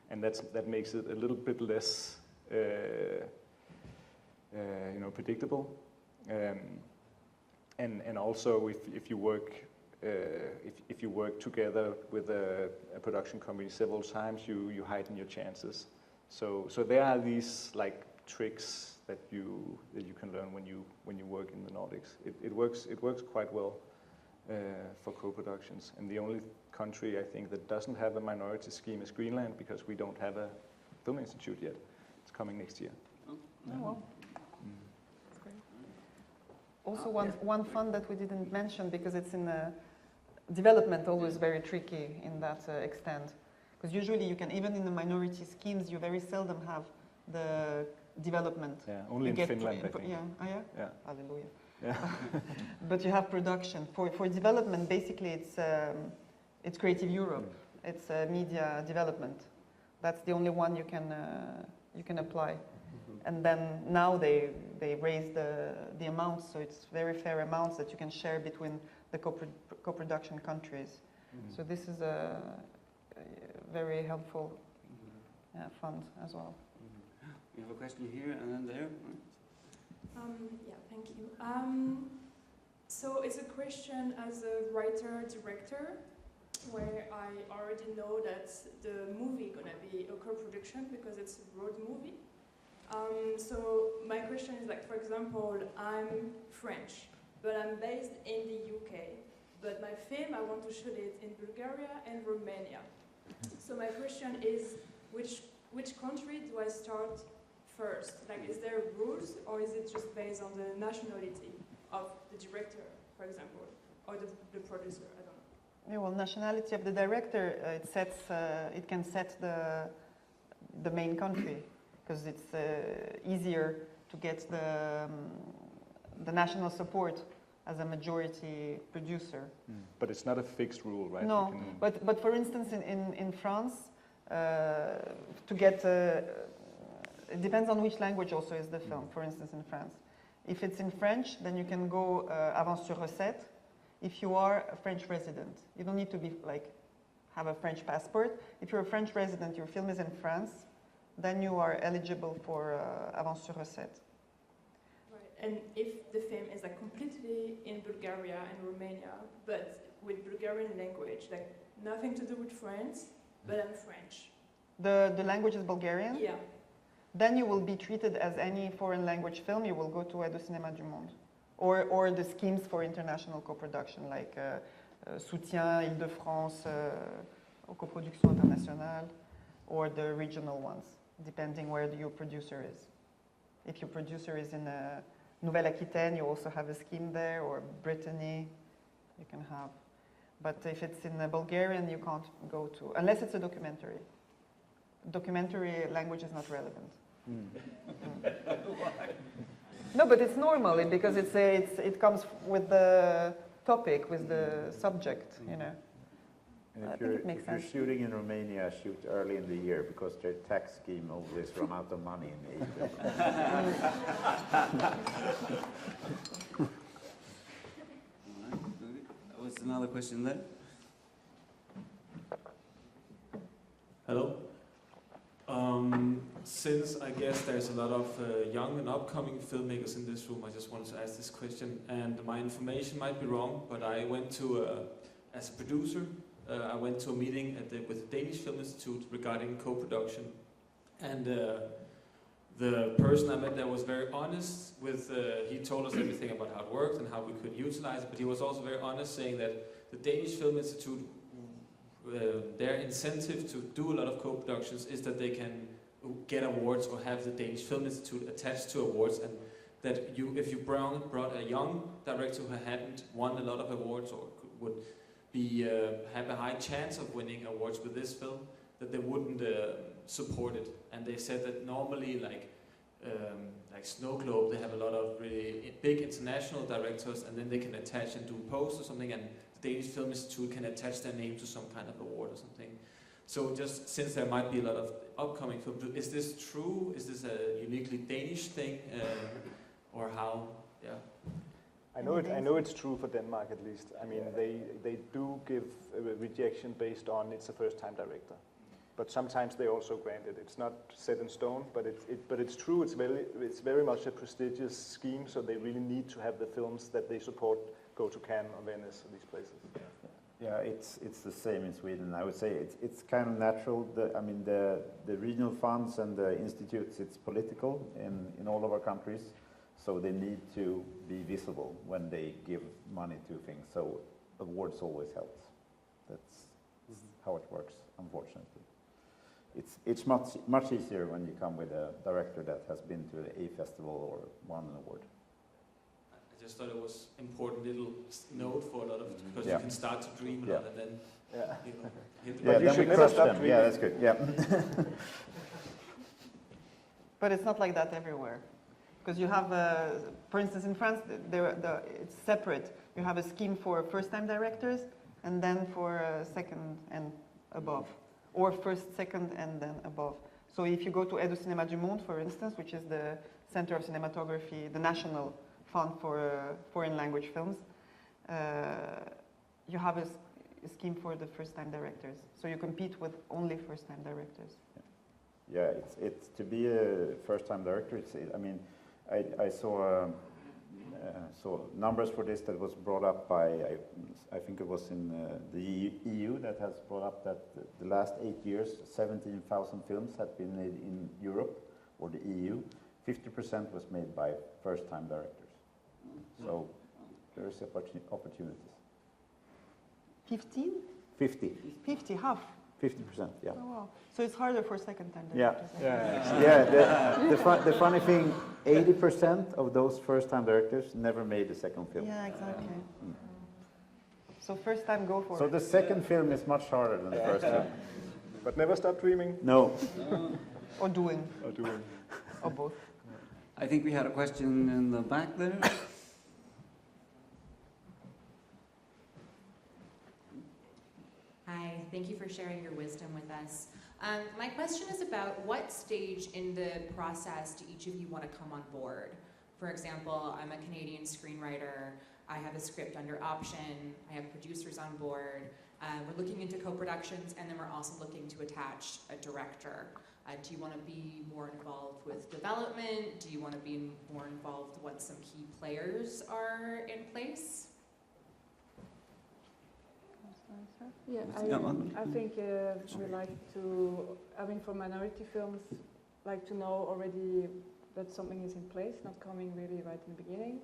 And that makes it a little bit less predictable. And also if you work together with a production company several times, you heighten your chances. So there are these like tricks that you can learn when you work in the Nordics. It works quite well for co-productions. And the only country I think that doesn't have a minority scheme is Greenland, because we don't have a film institute yet. It's coming next year. Oh, well. That's great. Also, one fund that we didn't mention, because it's in development, always very tricky in that extent. Because usually you can, even in the minority schemes, you very seldom have the development. Yeah, only in Finland, I think. Yeah, oh yeah? Yeah. Hallelujah. Yeah. But you have production. For development, basically it's Creative Europe. It's media development. That's the only one you can apply. And then now they raise the amounts, so it's very fair amounts that you can share between the co-production countries. So this is a very helpful fund as well. We have a question here and then there. Yeah, thank you. So it's a question as a writer-director, where I already know that the movie gonna be a co-production because it's a road movie. So my question is, like, for example, I'm French, but I'm based in the UK. But my film, I want to shoot it in Bulgaria and Romania. So my question is, which country do I start first? Like, is there rules, or is it just based on the nationality of the director, for example, or the producer? I don't know. Yeah, well, nationality of the director, it can set the main country, because it's easier to get the national support as a majority producer. But it's not a fixed rule, right? No, but for instance, in France, to get, it depends on which language also is the film, for instance in France. If it's in French, then you can go 𝗿𝗄𝗳𝗏 if you are a French resident. You don't need to be have a French passport. If you're a French resident, your film is in France, then you are eligible for 𝗿𝗄𝗳𝗏. And if the film is completely in Bulgaria and Romania, but with Bulgarian language, nothing to do with France, but in French. The language is Bulgarian? Yeah. Then you will be treated as any foreign language film. You will go to Aide au Cinéma du Monde. Or the schemes for international co-production, like Soutien, Île-de-France, coproduction internationale, or the regional ones, depending where your producer is. If your producer is in 𝗿𝗿𝗳𝗏𝗏, you also have a scheme there, or Brittany, you can have. But if it's in Bulgarian, you can't go to, unless it's a documentary. Documentary language is not relevant. No, but it's normal because it comes with the topic, with the subject, you know. And I if think it makes you're sense. shooting in Romania, shoot early in the year because their tax scheme always run out of money in April. Was another question there? Hello. Since I guess there's a lot of young and upcoming filmmakers in this room, I just wanted to ask this question, and my information might be wrong, but I went to, as a producer, I went to a meeting with the Danish Film Institute regarding co-production, and the person I met there was very honest with, he told us everything about how it worked and how we could utilize it, but he was also very honest saying that the Danish Film Institute, their incentive to do a lot of co-productions is that they can get awards or have the Danish Film Institute attached to awards, and that if you brought a young director who hadn't won a lot of awards or would be have a high chance of winning awards with this film, that they wouldn't support it. And they said that normally, like Snow Globe, they have a lot of really big international directors, and then they can attach and do posts or something, and the Danish Film Institute can attach their name to some kind of award or something. So just since there might be a lot of upcoming films, is this true? Is this a uniquely Danish thing, or how? Yeah. I know it's true for Denmark at least. I mean, they do give a rejection based on it's a first-time director, but sometimes they also grant it. It's not set in stone, but it's true. It's very much a prestigious scheme, so they really need to have the films that they support go to Cannes or Venice or these places. Yeah, it's the same in Sweden. I would say it's kind of natural. The regional funds and the institutes, it's political in all of our countries, so they need to be visible when they give money to things. So awards always helps. That's how it works, unfortunately. It's much easier when you come with a director that has been to a festival or won an award. I just thought it was important little note for a lot of, because you can start to dream a lot and then hit the then we crush them. Yeah, that's good. Yeah. But it's not like that everywhere. Because you have, for instance, in France, it's separate. You have a scheme for first-time directors, and then for second and above, or first, second, and then above. So if you go to Aide au Cinéma du Monde, for instance, which is the Center of Cinematography, the national fund for foreign language films, you have a scheme for the first-time directors. So you compete with only first-time directors. Yeah, it's to be a first-time director. I saw numbers for this that was brought up by, I think it was in the EU that has brought up that the last 8 years, 17,000 films had been made in Europe or the EU. 50% was made by first-time directors. So there is opportunities. 15? 50. 50, half. 50%, yeah. Oh, wow. So it's harder for second-time Yeah, directors. the funny thing, 80% of those first-time directors never made a second film. Yeah, exactly. So first time, go for So it. the second film is much harder than the first film. But never stop dreaming. No. Or doing. Or doing. Or both. I think we had a question in the back there. Hi, thank you for sharing your wisdom with us. My question is about what stage in the process do each of you want to come on board? For example, I'm a Canadian screenwriter. I have a script under option. I have producers on board. We're looking into co-productions, and then we're also looking to attach a director. Do you want to be more involved with development? Do you want to be more involved once some key players are in place? Yeah, I think we like to, I mean, for minority films, like to know already that something is in place, not coming really right in the beginning.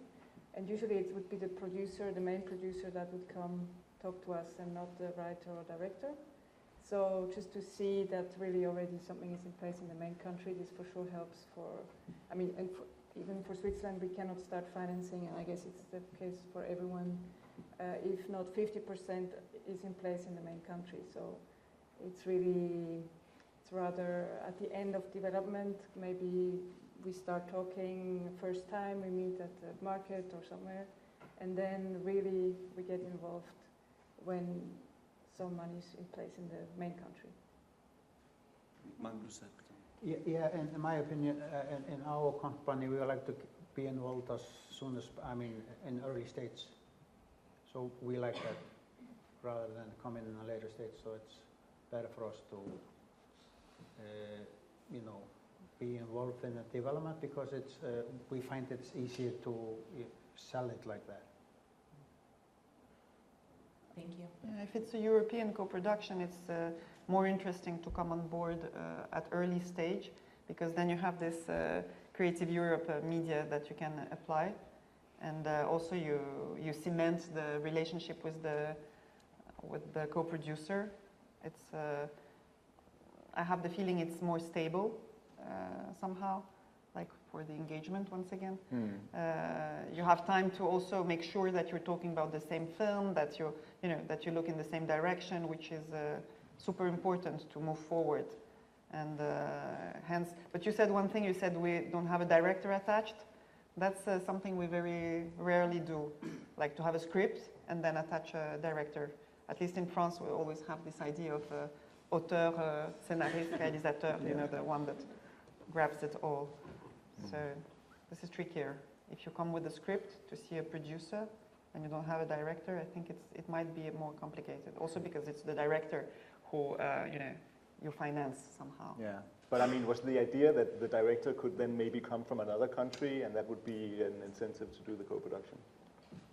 And usually it would be the producer, the main producer, that would come talk to us and not the writer or director. So just to see that really already something is in place in the main country, this for sure helps for, I mean, and for, even for Switzerland, we cannot start financing, and I guess it's the case for everyone. If not 50% is in place in the main country. So it's really, it's rather at the end of development, maybe we start talking first time, we meet at the market or somewhere, and then really we get involved when some money is in place in the main country. Yeah, in my opinion, in our company, we would like to be involved as soon as, I mean, in early stage. So we like that rather than come in a later stage. So it's better for us to, you know, be involved in the development because it's we find it's easier to sell it like that. Thank you. Yeah, if it's a European co-production, it's more interesting to come on board at early stage because then you have this Creative Europe media that you can apply. And also you cement the relationship with the co-producer. It's I have the feeling it's more stable somehow, like for the engagement once again. You have time to also make sure that you're talking about the same film, that you look in the same direction, which is super important to move forward. And hence, but you said one thing. You said we don't have a director attached. That's something we very rarely do, like to have a script and then attach a director. At least in France, we always have this idea of auteur, scénariste, réalisateur, you know, the one that grabs it all. So this is trickier. If you come with a script to see a producer and you don't have a director, I think it might be more complicated. Also because it's the director who, you know, you finance somehow. Yeah. But I mean, was the idea that the director could then maybe come from another country and that would be an incentive to do the co-production?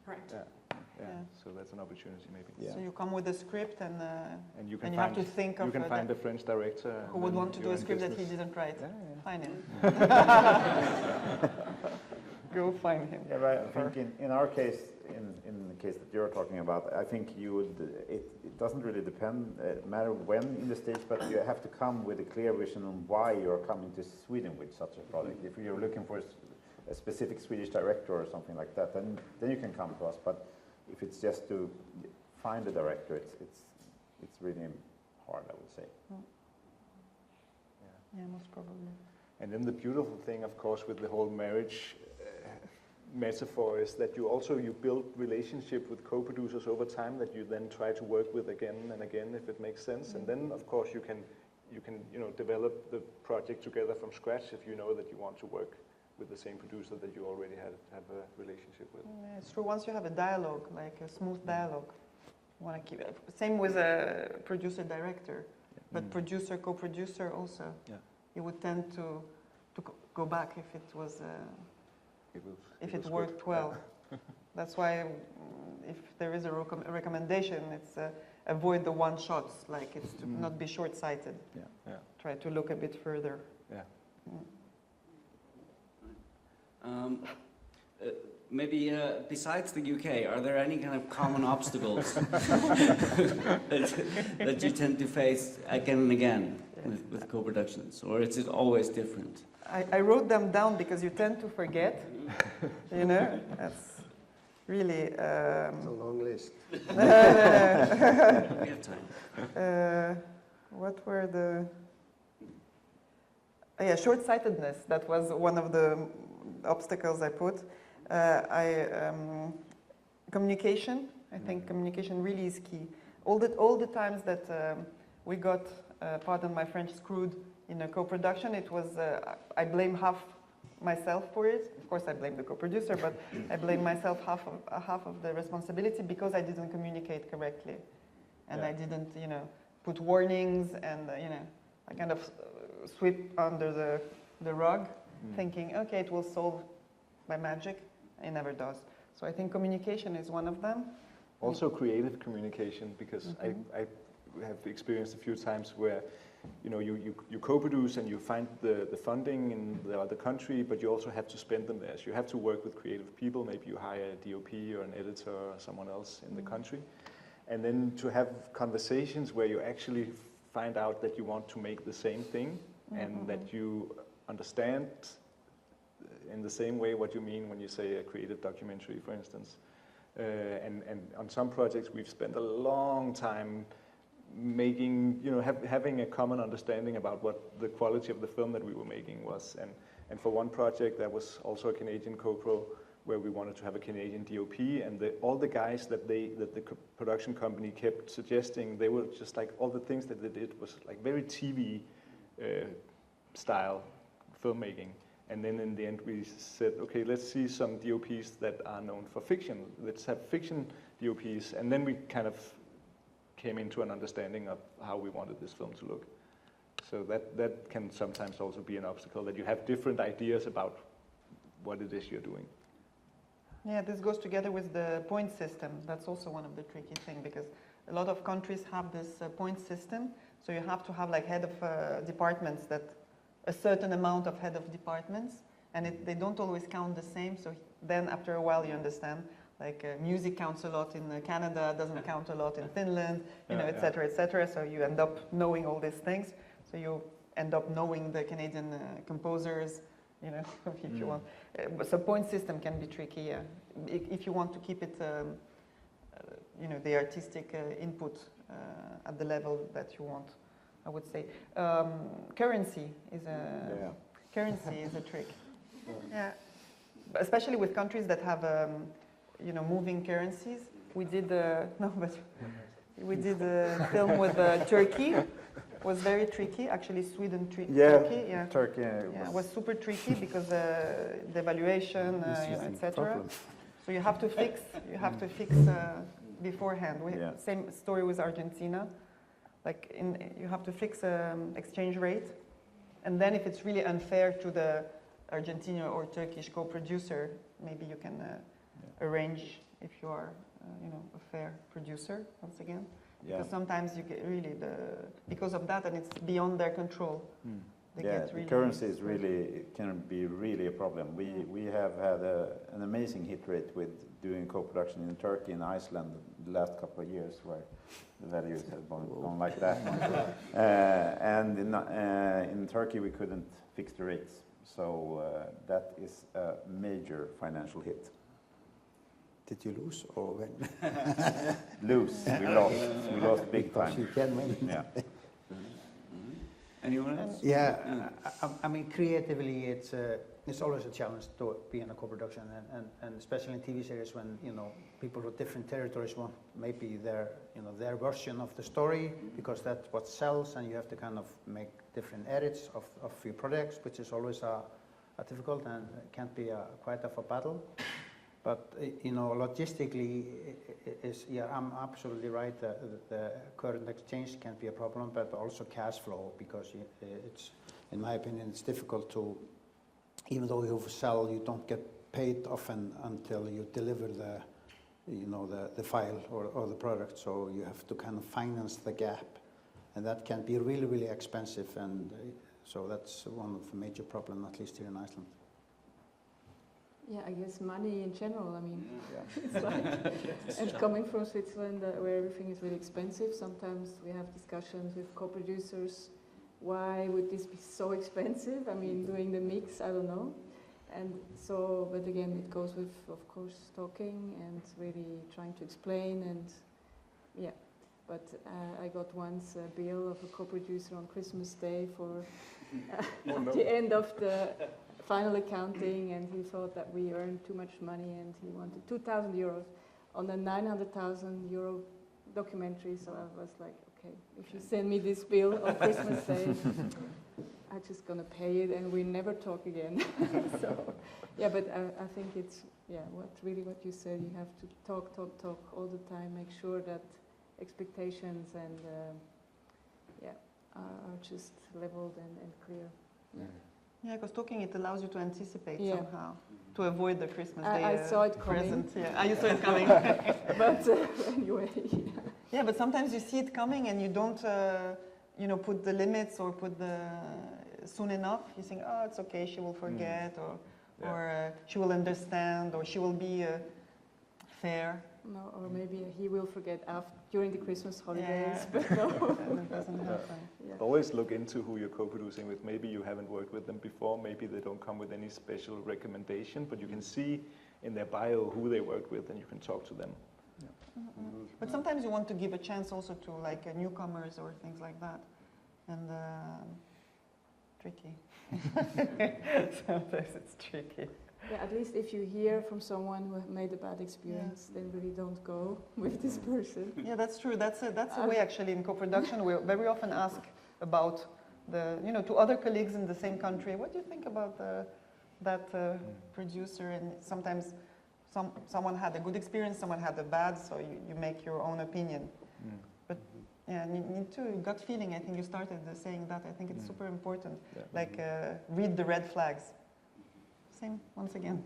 Correct. Yeah. So that's an opportunity maybe. Yeah. So you come with a script and you have to think of... You can find a French director. Who would want to do a script that he didn't write. Yeah. Find him. Go find him. Yeah, right. I think in our case, in the case that you're talking about, I think you would, it doesn't really matter when in the stage, but you have to come with a clear vision on why you're coming to Sweden with such a project. If you're looking for a specific Swedish director or something like that, then you can come to us. But if it's just to find a director, it's really hard, I would say. Yeah, most probably. And then the beautiful thing, of course, with the whole marriage metaphor is that you build relationship with co-producers over time that you then try to work with again and again if it makes sense. And then, of course, you can develop the project together from scratch if you know that you want to work with the same producer that you already have a relationship with. Yeah, it's true. Once you have a dialogue, like a smooth dialogue, you want to keep it. Same with a producer-director, but producer, co-producer also. Yeah. You would tend to go back if it was if it worked well. That's why if there is a recommendation, it's avoid the one shots. Like it's to not be short-sighted. Yeah. Try to look a bit further. Yeah. Maybe besides the UK, are there any kind of common obstacles that you tend to face again and again with co-productions, or is it always different? I wrote them down because you tend to forget, you know. really. It's a long list. We have time. What were the? Yeah, short-sightedness. That was one of the obstacles I put. Communication. I think communication really is key. All the times that we got, pardon my French, screwed in a co-production, it was I blame half myself for it. Of course, I blame the co-producer, but I blame myself half of the responsibility because I didn't communicate correctly, and I didn't, put warnings, and I kind of sweep under the rug, thinking, okay, it will solve by magic. It never does. So I think communication is one of them. Also creative communication, because I have experienced a few times where you co-produce and you find the funding in the other country, but you also have to spend them there. So you have to work with creative people. Maybe you hire a DOP or an editor or someone else in the country. And then to have conversations where you actually find out that you want to make the same thing and that you understand in the same way what you mean when you say a creative documentary, for instance. And on some projects we've spent a long time making, having a common understanding about what the quality of the film that we were making was. And for one project, that was also a Canadian co-pro, where we wanted to have a Canadian DOP, and all the guys that the production company kept suggesting, they were just like, all the things that they did was like very TV style filmmaking. And then in the end we said, okay, let's see some DOPs that are known for fiction. Let's have fiction DOPs. And then we kind of came into an understanding of how we wanted this film to look. So that can sometimes also be an obstacle, that you have different ideas about what it is you're doing. Yeah, this goes together with the point system. That's also one of the tricky things, because a lot of countries have this point system. So you have to have like head of departments, that a certain amount of head of departments, and they don't always count the same. So then after a while you understand, like music counts a lot in Canada, doesn't count a lot in Finland, et cetera, et cetera. So you end up knowing all these things. So you end up knowing the Canadian composers, if you want. So point system can be tricky, yeah. If you want to keep it, the artistic input at the level that you want, I would say. Currency is a trick. Yeah, but especially with countries that have, moving currencies. We did we did a film with Turkey. It was very tricky. Actually, Turkey. Yeah, Turkey. It was super tricky because devaluation, etc. So you have to fix. Beforehand. Same story with Argentina. Like you have to fix exchange rate, and then if it's really unfair to the Argentinian or Turkish co-producer, maybe you can arrange if you are, a fair producer once again. Yeah. Because sometimes you get really because of that, and it's beyond their control. The currency is can be really a problem. We have had an amazing hit rate with doing co-production in Turkey and Iceland the last couple of years, where the values have gone like that. And in Turkey we couldn't fix the rates, so that is a major financial hit. Did you lose or win? Lose. We lost big time. You can win. Yeah. Anyone else? Yeah, I mean, creatively, it's always a challenge to be in a co-production, and especially in TV series when people with different territories want maybe their version of the story, because that's what sells, and you have to kind of make different edits of your projects, which is always difficult and can be quite of a battle. But logistically, I'm absolutely right. The current exchange can be a problem, but also cash flow, because it's, in my opinion, it's difficult to, even though you sell, you don't get paid often until you deliver the file or the product. So you have to kind of finance the gap, and that can be really, really expensive. And so that's one of the major problems, at least here in Iceland. Yeah, I guess money in general. I mean, it's like, and coming from Switzerland, where everything is really expensive, sometimes we have discussions with co-producers. Why would this be so expensive? I mean, doing the mix, I don't know. And so, but again, it goes with, of course, talking and really trying to explain and, yeah. But I got once a bill of a co-producer on Christmas Day for the end of the final accounting, and he thought that we earned too much money, and he wanted 2,000 euros on a 900,000 euro documentary. So I was like, okay, if you send me this bill on Christmas Day, I'm just gonna pay it, and we never talk again. So, yeah, but I think it's what you said. You have to talk all the time. Make sure that expectations and are just leveled and clear. Yeah, because talking, it allows you to anticipate somehow, to avoid the Christmas Day I saw it coming. present. Yeah, you saw it coming. But anyway. Yeah, but sometimes you see it coming and you don't, put the limits or put the soon enough. You think, oh, it's okay, she will forget, or she will understand, or she will be fair. No, or maybe he will forget during the Christmas holidays, but no. That doesn't happen. But always look into who you're co-producing with. Maybe you haven't worked with them before, maybe they don't come with any special recommendation, but you can see in their bio who they worked with and you can talk to them. But sometimes you want to give a chance also to like newcomers or things like that. And tricky. Sometimes it's tricky. Yeah, at least if you hear from someone who made a bad experience, then really don't go with this person. Yeah, that's true. That's a way actually in co-production. We very often ask about to other colleagues in the same country, what do you think about that producer? And sometimes someone had a good experience, someone had a bad, so you make your own opinion. But yeah, you need to gut feeling. I think you started saying that. I think it's super important. Like read the red flags. Same once again.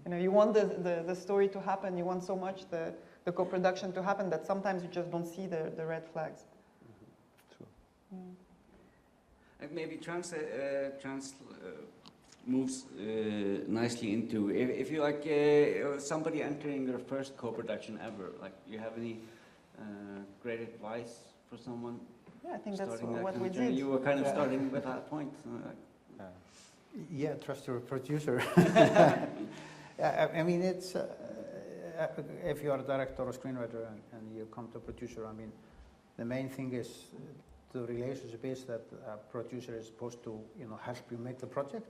You want the story to happen. You want so much the co-production to happen that sometimes you just don't see the red flags. And maybe trans moves nicely into if you like somebody entering their first co-production ever. Like, you have any great advice for someone? Yeah, I think that's that what we journey? did. You were kind of starting with that point. Yeah, trust your producer. I mean, it's if you are a director or screenwriter and you come to a producer, I mean, the main thing is the relationship is that a producer is supposed to, help you make the project,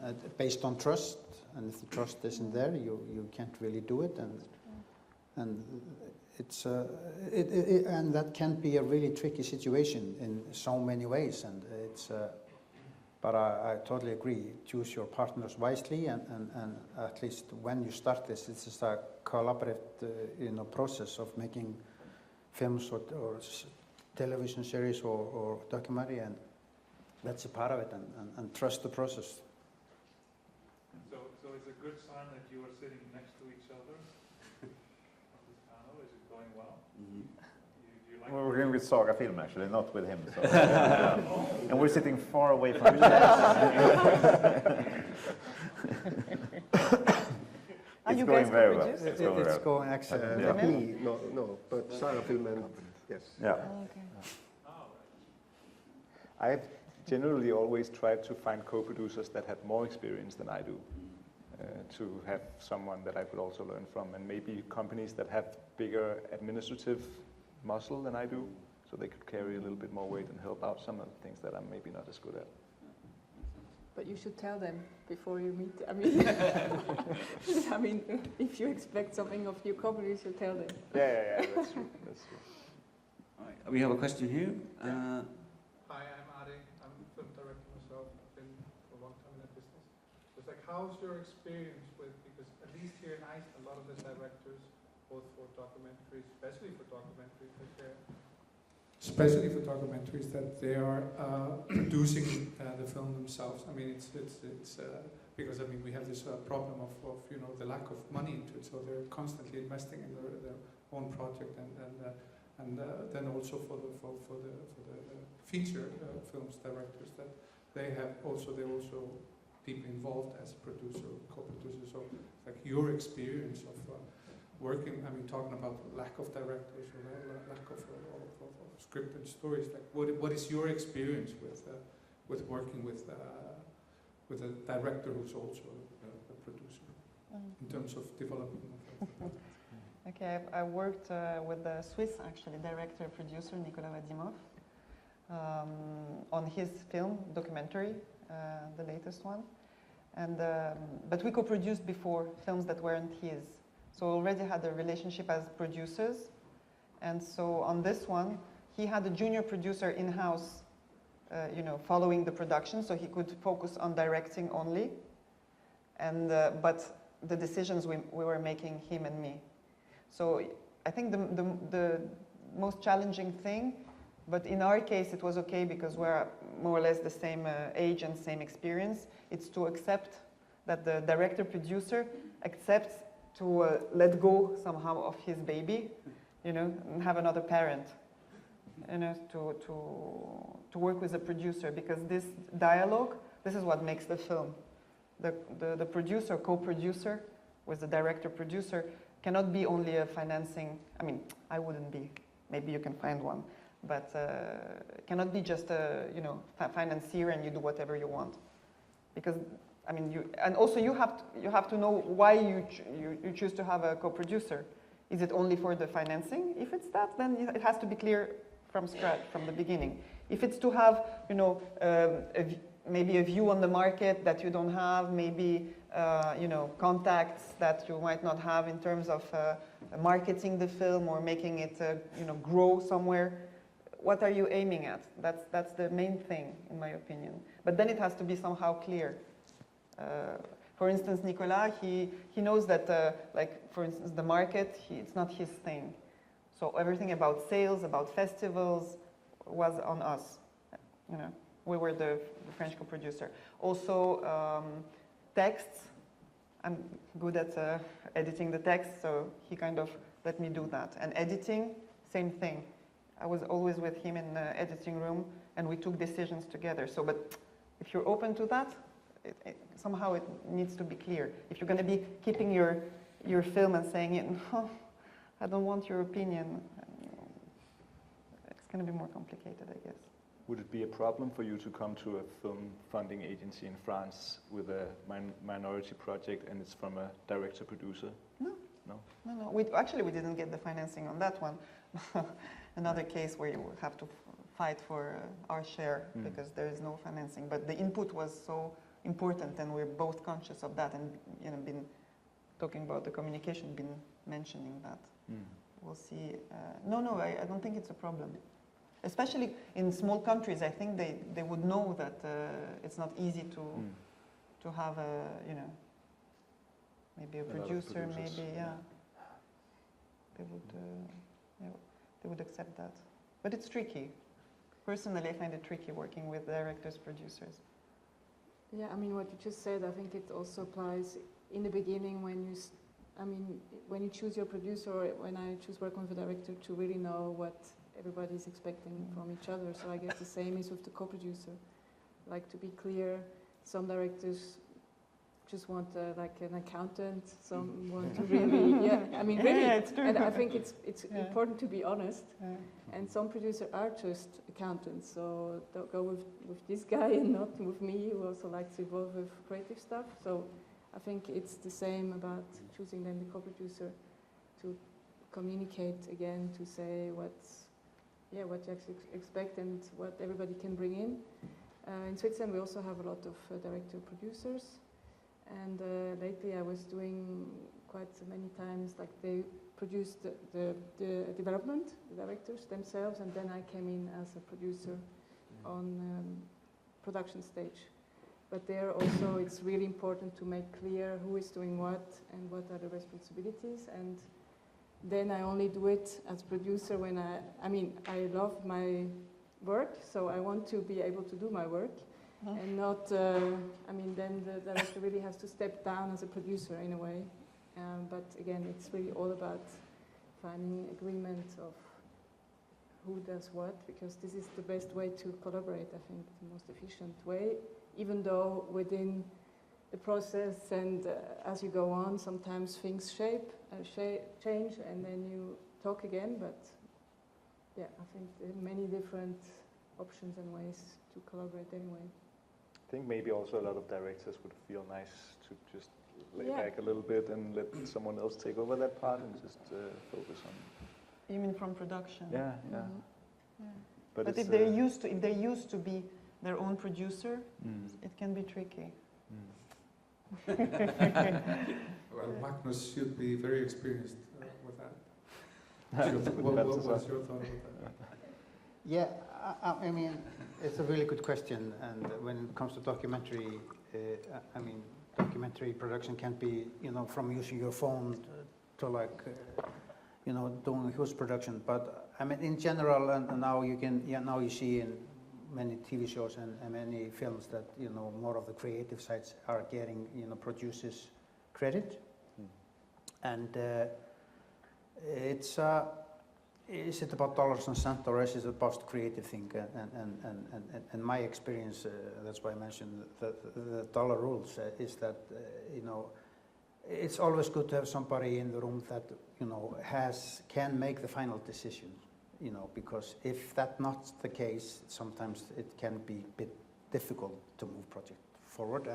and based on trust. And if the trust isn't there, you can't really do it, and it's and that can be a really tricky situation in so many ways, and it's. But I totally agree. Choose your partners wisely, and at least when you start this, it's just a collaborative, process of making films or television series or documentary, and that's a part of it. And trust the process. So it's a good sign that you are sitting next to each other on this panel. Is it going well? Well, we're going with Saga Film, actually, not with him. So, and we're sitting far away from each other. It's going very well. It's going excellent. Me, no, but Saga Film, and yes. Yeah. I've generally always tried to find co-producers that had more experience than I do, to have someone that I could also learn from, and maybe companies that have bigger administrative muscle than I do, so they could carry a little bit more weight and help out some of the things that I'm maybe not as good at. But you should tell them before you meet. I mean, if you expect something of your company, you should tell them. Yeah, that's true. That's true. All right, we have a question here. Hi, I'm Adi. I'm a film director myself. I've been for a long time in that business. It's like, how's your experience with, because at least here in Iceland, a lot of the directors, both for documentaries, especially for documentaries, that they are producing the film themselves. I mean, it's because I mean we have this problem of the lack of money into it, so they're constantly investing in their own project, and then also for the feature films directors that they're also deeply involved as a producer, co-producer. So like your experience of working, I mean, talking about lack of directors or lack of scripted stories, like what is your experience with working with with a director who's also a producer in terms of development of Okay, I worked with the Swiss, actually, director-producer 𝗘𝗺𝗵𝗵 on his film, documentary, the latest one. And, but we co-produced before films that weren't his. So already had a relationship as producers. And so on this one, he had a junior producer in-house, you know, following the production, so he could focus on directing only. And, but the decisions we were making, him and me. So I think the most challenging thing, but in our case it was okay because we're more or less the same age and same experience, it's to accept that the director-producer accepts to let go somehow of his baby, you know, and have another parent, you know, to work with the producer, because this dialogue, this is what makes the film. The producer, co-producer with the director-producer cannot be only a financing, I mean, I wouldn't be, maybe you can find one, but cannot be just a, you know, financier and you do whatever you want. Because, I mean, and also you have to know why you choose to have a co-producer. Is it only for the financing? If it's that, then it has to be clear from scratch, from the beginning. If it's to have, you know, maybe a view on the market that you don't have, maybe, you know, contacts that you might not have in terms of marketing the film or making it, you know, grow somewhere. What are you aiming at? That's the main thing, in my opinion. But then it has to be somehow clear. For instance, 𝗘𝗺𝗵𝗵, he knows that, like, for instance, the market, it's not his thing. So everything about sales, about festivals, was on us. You know, we were the French co-producer. Also, texts. I'm good at editing the text, so he kind of let me do that. And editing, same thing. I was always with him in the editing room, and we took decisions together. So, but if you're open to that, somehow it needs to be clear. If you're going to be keeping your film and saying, oh, I don't want your opinion, it's going to be more complicated, I guess. Would it be a problem for you to come to a film funding agency in France with a minority project and it's from a director-producer? No. No? No. Actually, we didn't get the financing on that one. Another case where you have to fight for our share because there is no financing. But the input was so important, and we're both conscious of that, and, you know, been talking about the communication, been mentioning that. We'll see. No, I don't think it's a problem. Especially in small countries, I think they would know that it's not easy to have a, you know, maybe a producer, maybe, yeah. They would accept that. But it's tricky. Personally, I find it tricky working with directors, producers. Yeah, I mean, what you just said, I think it also applies in the beginning when you, when you choose your producer, or when I choose working with a director, to really know what everybody's expecting from each other. So I guess the same is with the co-producer. Like, to be clear, some directors just want like an accountant, some want to really, really, it's true. And I think it's important to be honest. And some producers are just accountants, so they'll go with this guy and not with me, who also likes to involve with creative stuff. So I think it's the same about choosing then the co-producer, to communicate again, to say what you actually expect and what everybody can bring in. In Switzerland, we also have a lot of director-producers. And lately I was doing quite many times, like, they produced the development, the directors themselves, and then I came in as a producer on production stage. But there also it's really important to make clear who is doing what and what are the responsibilities. And then I only do it as producer when I love my work, so I want to be able to do my work. And not, then the director really has to step down as a producer in a way. But again, it's really all about finding agreement of who does what, because this is the best way to collaborate, I think, the most efficient way, even though within the process and as you go on, sometimes things change, and then you talk again. But yeah, I think there are many different options and ways to collaborate anyway. I think maybe also a lot of directors would feel nice to just lay Yeah. back a little bit and let someone else take over that part and just focus on. You mean from production? Yeah, yeah. Mhm. Yeah. But But it's, if they're used to be their own producer, it can be tricky. Well, Magnus should be very experienced with that. What's your thought about that? Yeah, I mean, it's a really good question. And when it comes to documentary, I mean, documentary production can be, you know, from using your phone to like, you know, doing a huge production. But I mean, in general, and now you can, now you see in many TV shows and many films that, you know, more of the creative sides are getting, you know, producers credit. And is it about dollars and cents, or is it about creative thing? And my experience, that's why I mentioned the dollar rules, is that, you know, it's always good to have somebody in the room that, you know, can make the final decision, you know, because if that's not the case, sometimes it can be a bit difficult to move project forward.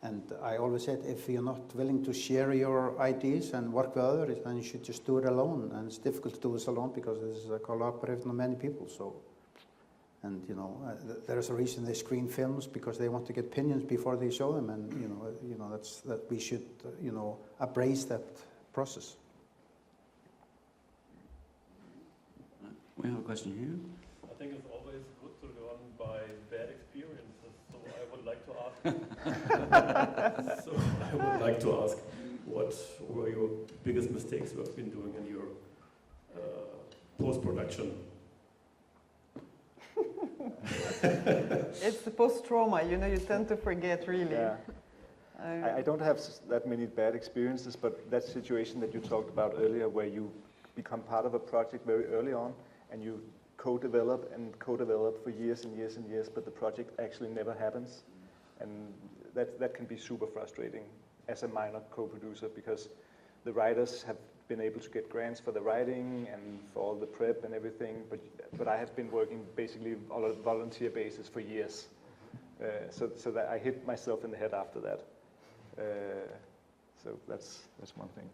And I always said, if you're not willing to share your ideas and work with others, then you should just do it alone. And it's difficult to do this alone because this is a collaborative of many people. So, and you know, there's a reason they screen films, because they want to get opinions before they show them. And you know that we should you know, embrace that process. We have a question here. I think it's always good to learn by bad experiences. So I would like to ask. What were your biggest mistakes you have been doing in your post-production? It's the post-trauma, you know, you tend to forget, really. Yeah. I don't have that many bad experiences, but that situation that you talked about earlier, where you become part of a project very early on, and you co-develop for years and years and years, but the project actually never happens. And that can be super frustrating as a minor co-producer, because the writers have been able to get grants for the writing and for all the prep and everything, but I have been working basically on a volunteer basis for years. So that I hit myself in the head after that. So that's one thing.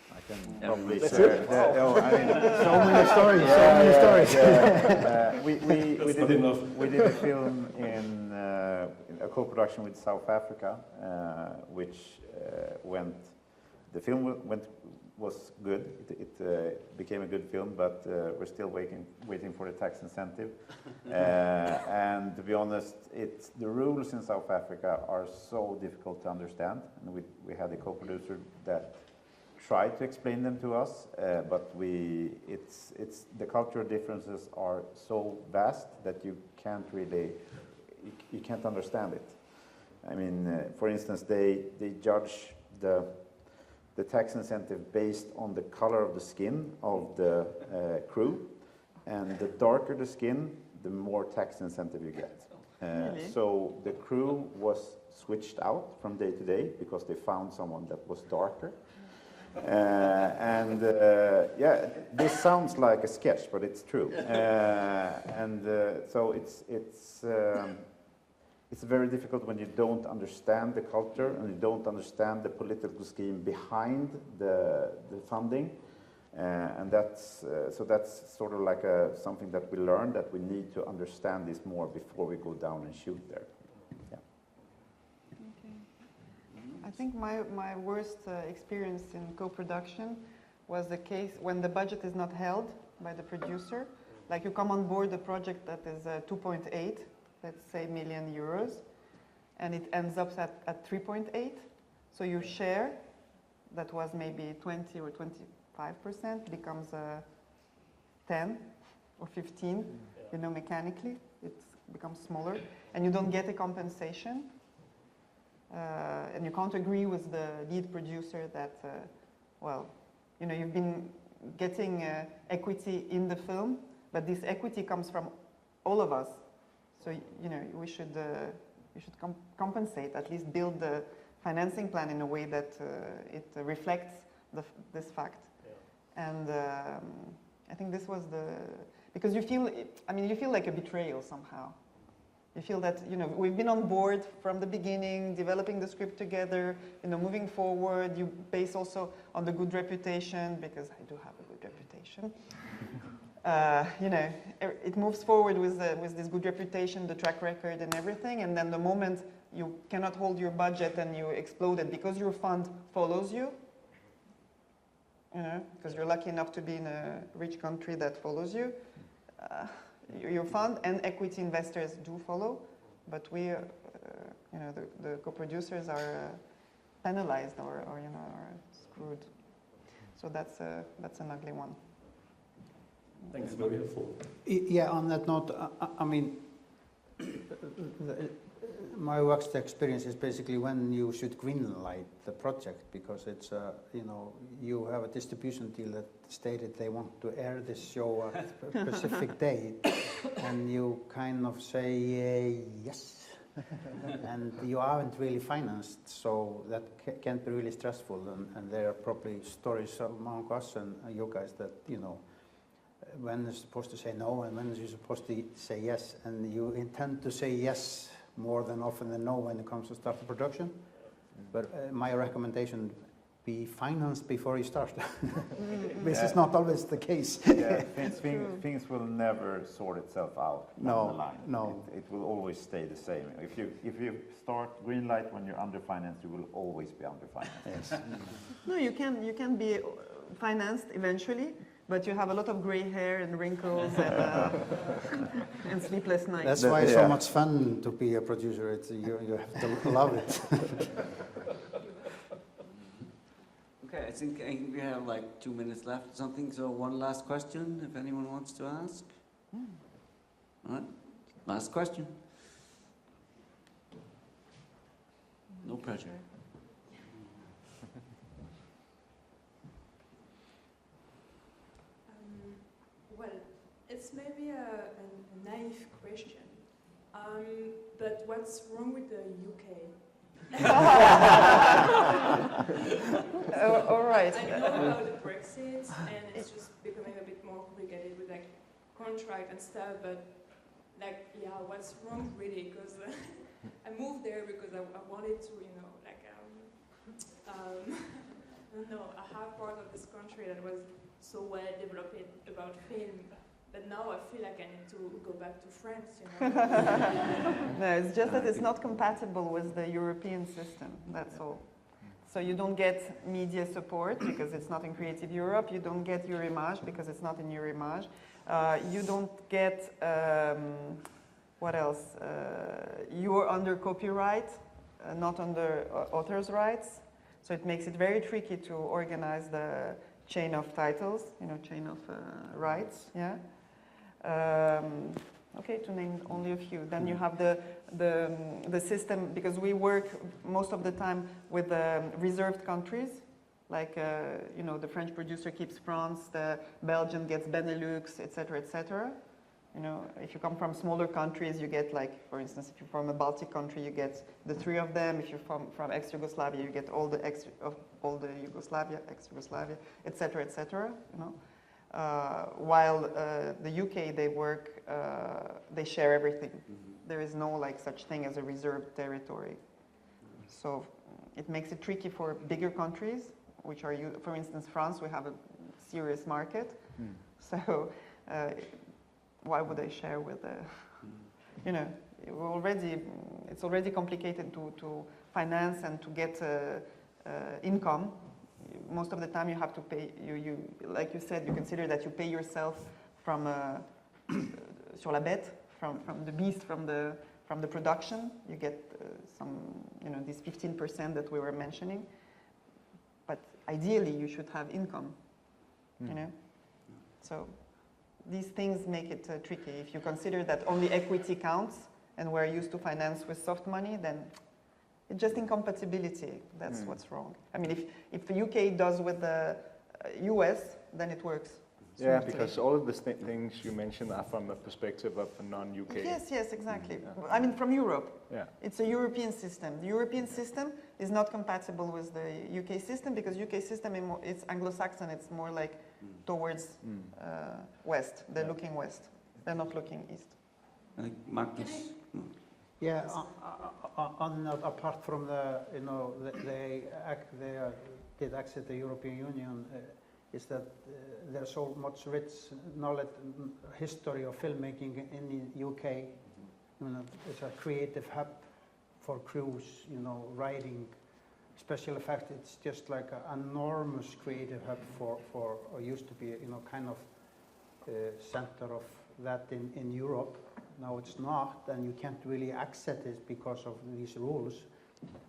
I can probably That's share. it? So many stories. We did a film in a co-production with South Africa, which the film was good. It became a good film, but we're still waiting for the tax incentive. And to be honest, the rules in South Africa are so difficult to understand. And we had a co-producer that tried to explain them to us, but the cultural differences are so vast that you can't understand it. I mean, for instance, they judge the tax incentive based on the color of the skin of the crew, and the darker the skin, the more tax incentive you get. Really? So the crew was switched out from day to day because they found someone that was darker. Yeah, this sounds like a sketch, but it's true. So it's very difficult when you don't understand the culture and you don't understand the political scheme behind the funding. And that's sort of like something that we learned, that we need to understand this more before we go down and shoot there. Yeah. Okay. I think my worst experience in co-production was the case when the budget is not held by the producer. Like you come on board a project that is 2.8, let's say, million euros, and it ends up at 3.8. So you share, that was maybe 20 or 25%, becomes 10 or 15, you know, mechanically. It becomes smaller, and you don't get a compensation. And you can't agree with the lead producer that, well, you know, you've been getting equity in the film, but this equity comes from all of us. So, you know, you should compensate, at least build the financing plan in a way that it reflects this fact. Yeah. And I think this was because you feel, you feel like a betrayal somehow. You feel that, we've been on board from the beginning, developing the script together, moving forward. You base also on the good reputation, because I do have a good reputation. It moves forward with this good reputation, the track record and everything, and then the moment you cannot hold your budget and you explode it because your fund follows you, because you're lucky enough to be in a rich country that follows you. Your fund and equity investors do follow, but we, the co-producers are penalized or are screwed. So that's an ugly one. Thanks, very helpful. Yeah, on that note, my work experience is basically when you should greenlight the project, because it's, you have a distribution deal that stated they want to air this show at a specific date, and you kind of say yes, and you aren't really financed, so that can be really stressful, and there are probably stories among us and you guys that, when you're supposed to say no and when you're supposed to say yes, and you intend to say yes more than often than no when it comes to start the production. But my recommendation, be financed before you start. This is not always the case. Yeah, things will never sort itself out down the line. No. It will always stay the same. If you start greenlight when you're underfinanced, you will always be underfinanced. Yes. No, you can be financed eventually, but you have a lot of gray hair and wrinkles and sleepless nights. That's why it's so much fun to be a producer. You have to love it. Okay, I think we have like 2 minutes left or something, so one last question, if anyone wants to ask. All right, last question. No pressure. Well, it's maybe a naive question, but what's wrong with the UK? All right. I know about the Brexit, and it's just becoming a bit more complicated with like contract and stuff, but like, yeah, what's wrong really? Because I moved there because I wanted to, I don't know, I have part of this country that was so well developed about film, but now I feel like I need to go back to France, No, it's just that it's not compatible with the European system, that's all. So you don't get media support because it's not in Creative Europe, you don't get Eurimage because it's not in Eurimage, you don't get, what else? You're under copyright, not under author's rights, so it makes it very tricky to organize the chain of titles, chain of rights, yeah. Okay, to name only a few. Then you have the system, because we work most of the time with reserved countries, like the French producer keeps France, the Belgian gets Benelux, etc., etc. If you come from smaller countries, you get, like, for instance, if you're from a Baltic country, you get the 3 of them. If you're from ex-Yugoslavia, you get all the Yugoslavia, ex-Yugoslavia, etc., etc. While the UK, they share everything. There is no such thing as a reserved territory. So it makes it tricky for bigger countries, which are, for instance, France. We have a serious market, so. Why would I share with it's already complicated to finance and to get income. Most of the time you have to pay, like you said, you consider that you pay yourself from sur la bête, from the beast, from the production. You get some, this 15% that we were mentioning. But ideally you should have income, So these things make it tricky. If you consider that only equity counts and we're used to finance with soft money, then it's just incompatibility. That's what's wrong. I mean, if the UK does with the US, then it works. Yeah, because all of the things you mentioned are from a perspective of a non-UK. Yes, exactly. I mean, from Europe. Yeah. It's a European system. The European system is not compatible with the UK system because UK system it's Anglo-Saxon. It's more like towards west. They're looking west. They're not looking east. Magnus. Yeah, apart from the, they did exit the European Union, is that there's so much rich knowledge, history of filmmaking in the UK. It's a creative hub for crews, writing, special effects. It's just like an enormous creative hub for or used to be, kind of center of that in Europe. Now it's not, and you can't really access it because of these rules.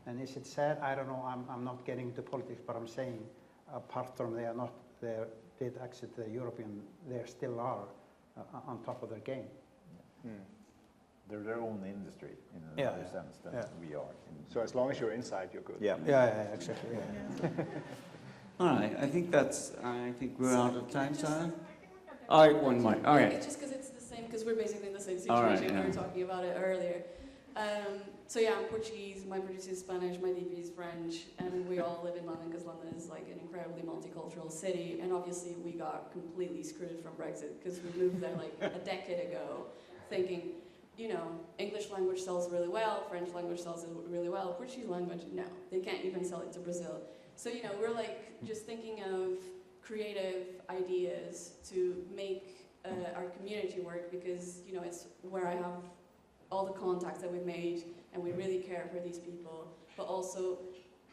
And is it sad? I don't know. I'm not getting into politics, but I'm saying, apart from they did exit the European, they still are on top of their game. They're their own industry in another sense than we are. So as long as you're inside, you're good. Yeah. Yeah, exactly. Yeah. All right, I think we're out of time, Sarah. All right, one more. All right. It's just because it's the same, because we're basically in the same situation. We were talking about it earlier. So yeah, I'm Portuguese, my producer is Spanish, my DP is French, and we all live in London because London is like an incredibly multicultural city, and obviously we got completely screwed from Brexit because we moved there like a decade ago thinking, English language sells really well, French language sells really well, Portuguese language, no, they can't even sell it to Brazil. So, we're like just thinking of creative ideas to make our community work because, it's where I have all the contacts that we've made and we really care for these people, but also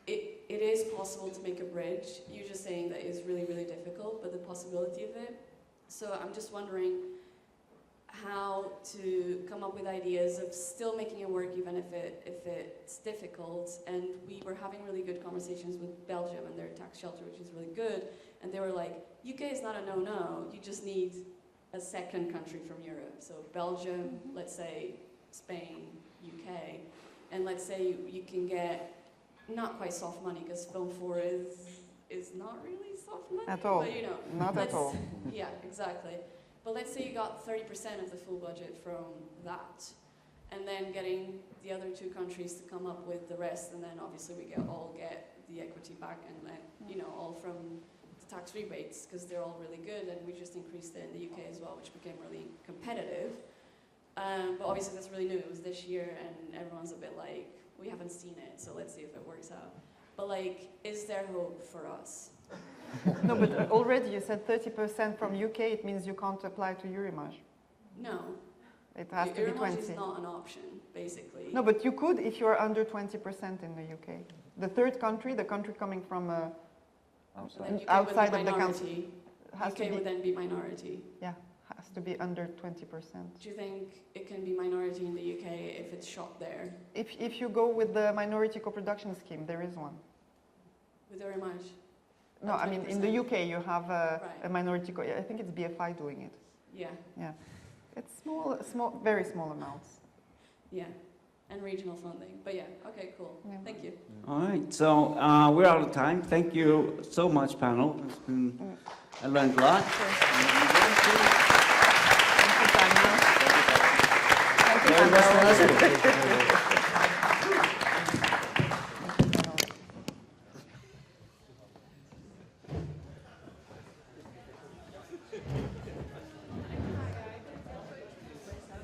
it is possible to make a bridge. You're just saying that it's really, really difficult, but the possibility of it. So I'm just wondering how to come up with ideas of still making it work even if it's difficult. And we were having really good conversations with Belgium and their tax shelter, which is really good. And they were like, UK is not a no-no, you just need a second country from Europe. So Belgium, let's say Spain, UK, and let's say you can get not quite soft money because Film 4 is not really soft money. At all, but, not at all. Yeah, exactly. But let's say you got 30% of the full budget from that, and then getting the other two countries to come up with the rest, and then obviously we all get the equity back, and then, all from the tax rebates, because they're all really good, and we just increased it in the UK as well, which became really competitive. But obviously that's really new, it was this year, and everyone's a bit like, we haven't seen it, so let's see if it works out. But like, is there hope for us? No, but already you said 30% from UK, it means you can't apply to Eurimage. No. It has to be 20. Is not an option, basically. No, but you could if you're under 20% in the UK. The third country, the country coming from outside of the country, UK would then be minority. Yeah, has to be under 20%. Do you think it can be minority in the UK if it's shot there? If you go with the minority co-production scheme, there is one. With Eurimage? No, I mean, in the UK you have a minority, I think it's BFI doing it. Yeah. Yeah. It's small, very small amounts. Yeah, and regional funding. But yeah, okay, cool. Yeah. Thank you. All right, so we're out of time. Thank you so much, panel. It's been, I learned a lot. Thank you, Tanya. Thank you, Tanya.